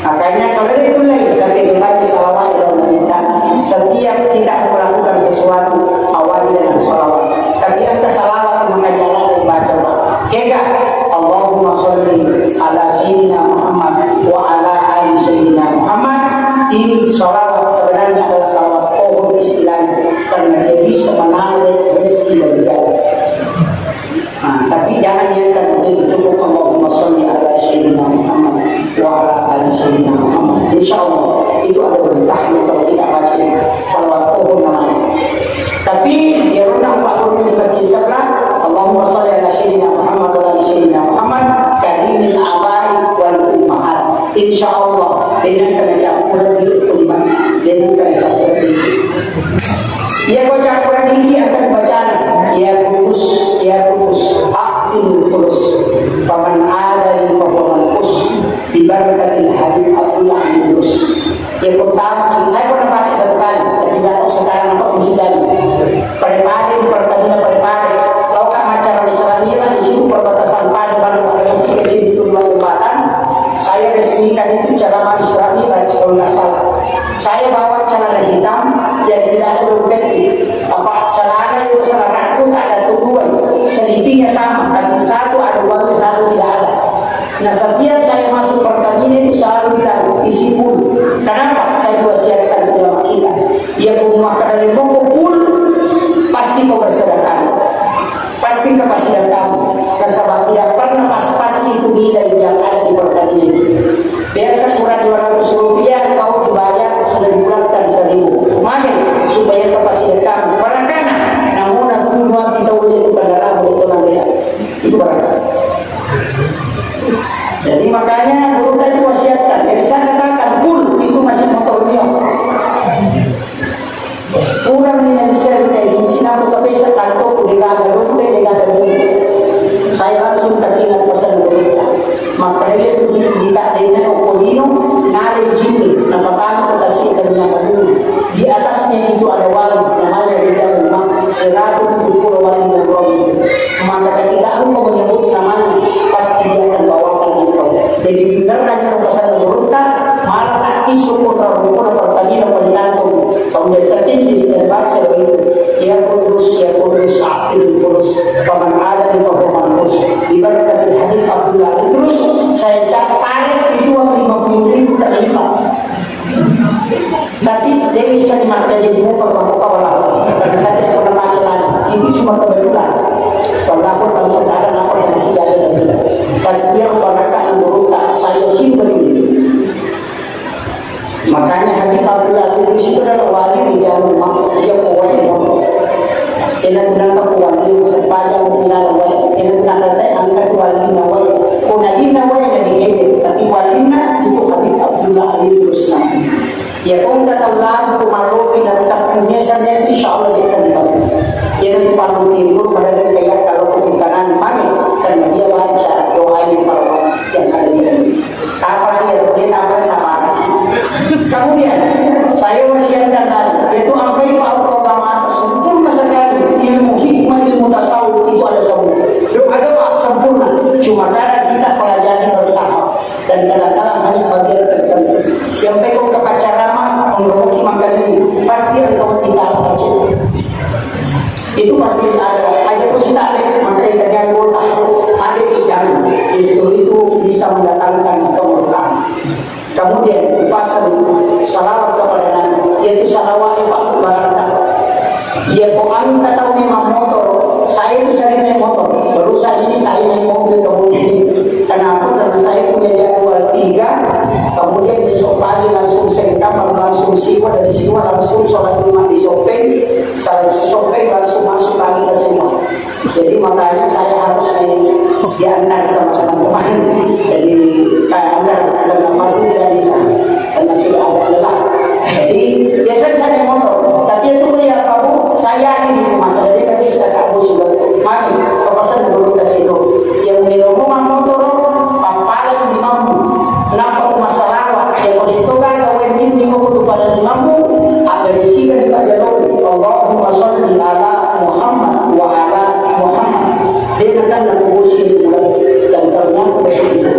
Makanya kalau itu lain, tapi dibaca salawat dalam meminta. Setiap tidak melakukan sesuatu awali dengan salawat. Tapi anda salawat maka jalan baca. Kega Allahumma sholli ala sayyidina Muhammad wa ala ali sayyidina Muhammad. Ini salawat sebenarnya adalah salawat pohon istilahnya karena dia bisa menarik rezeki dari jauh. Tapi jangan niatkan untuk cukup Allahumma sholli ala sayyidina Muhammad wa ala ali sayyidina Muhammad. Insyaallah itu ada berkahnya kalau tidak baca salawat pohon namanya. Tapi dia rendah waktunya di masjid sebelah Allahumma sholli ala sayyidina Muhammad wa ala sayyidina Muhammad kadinil abai wal ummahat. Insyaallah dengan kerja Quran di kelima dengan kerja Quran ini. Ia baca Quran ini akan bacaan ia kurus akil kurus paman ada di paman kurus dibarakatil hadis Abdullah bin Kurus. Yang pertama saya pernah baca satu kali tapi tidak tahu sekarang apa mesti jadi. Perempuan pertandingan perempuan tahu kan macam Islamiyah di situ perbatasan Padang ada kecil-kecil di lima jembatan. Saya resmikan itu cara Islamiyah kalau nggak salah. Saya bawa celana hitam yang tidak ada dompet. Apa celana itu celana pun tak ada tujuan. Selipingnya sama, tapi satu ada uangnya, satu tidak ada. Nah setiap saya masuk pertandingan itu selalu bilang isi full. Kenapa? Saya wasiatkan ulama kita. Dia mau makan dari pul, pasti kau bersedekah. Pasti kepastian kamu. Dan sebab tidak pernah pas-pas itu nilai yang ada di pertandingan. Biasa kurang 200 rupiah kau dibayar sudah dibulatkan 1000. Maka supaya kepastian kamu. Barangkali namun aku mau kita boleh itu dalam itu nanti itu barangkali. Jadi makanya guru tadi wasiatkan. Jadi saya kata Mapresya itu kita dengan Okolino, nari jini, napakano kasi kanya kaduna. Di atasnya itu ada wali, namanya dia rumah 170 wali berroh. Maka ketika aku menyebut namanya, pasti dia akan bawakan engkau. Jadi benar yang pasal berutak, malah tak isu pun pertanian penantung. Kemudian setin di sekitar baca itu, ya kudus, akhir kudus, paman ada di paman kudus. Ibarat hadis Abdullah terus saya tarik itu 50.000 terima. Tapi Dewi sekali mata jadi muka walau karena saya tidak pernah pakai lagi. Itu cuma kebetulan. Walaupun kalau saya ada lapor masih ada kebetulan. Dan dia mengatakan berutak saya ingin begini. Makanya hadis Abdullah itu adalah wali yang rumah dia kuat. Kena tunang wali sepanjang tinggal wali. Kena tunang angkat wali nawai. Kunadin nawai yang dihidup. Tapi walinya itu hadis Abdullah al-Rusna. Ya kung kataulan kumaruki na takpunya sa neto, insyaAllah dia akan dibangun. Yan ang panutin ko, parang kaya kalau kumikanan pangit, karena dia baca doa yang parang yang ada di sini. Kapal dia tambah sama. Kemudian, saya masih ada yaitu apa yang Pak Utama sempurna sekali, ilmu hikmah, ilmu tasawuf itu ada sempurna. Ada sempurna, cuma karena kita pelajari bertahap dan kadang-kadang hanya bagian tertentu. Yang pegang kepacaran menurut makan ini pasti engkau tidak baca. Itu pasti ada positif, maka kita jangan ada yang justru itu bisa mendatangkan keberkahan. Kemudian pasal salawat kepada Nabi, yaitu salawat Pak Barata. Dia kami kata memang motor, saya itu sering naik motor. Berusaha ini saya naik mobil kemudian. Kenapa? Karena saya punya jadwal 3. Kemudian besok pagi langsung sengkam, langsung siwa, dari siwa langsung sholat rumah di Sopeng, langsung masuk lagi ke semua. Jadi makanya saya harus diantar sama teman-teman. Jadi anda pasti tidak bisa karena sudah ada lelah. Jadi biasanya saya motor, tapi itu ya kamu saya ini maka dari tadi saya kamu sudah mari kepasan dulu ke situ. Yang ngomong motor papalan di mamu. Kenapa masalah yang itu kan kawin ini kudu pada imamu apa disikan di jalur Allahumma sholli ala Muhammad wa ala Muhammad. Dia akan mengurusi dan ternyata begitu.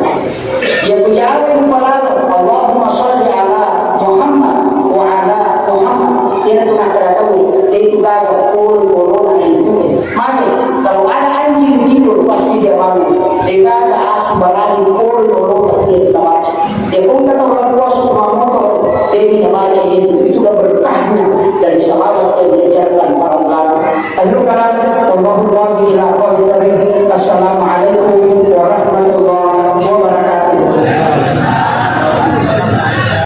Yang menjawab kepada Allahumma sholli ala Muhammad wa ala Muhammad. Dia akan tahu itu gak puluh itu. Maka kalau ada anjing tidur pasti dia bangun. Dia ada asu barang puluh pasti dia baca. Dia pun kata orang tua semua motor, dia tidak baca itu sudah berkahnya dari salawat yang diajarkan para ulama. Akhirnya kalau Allah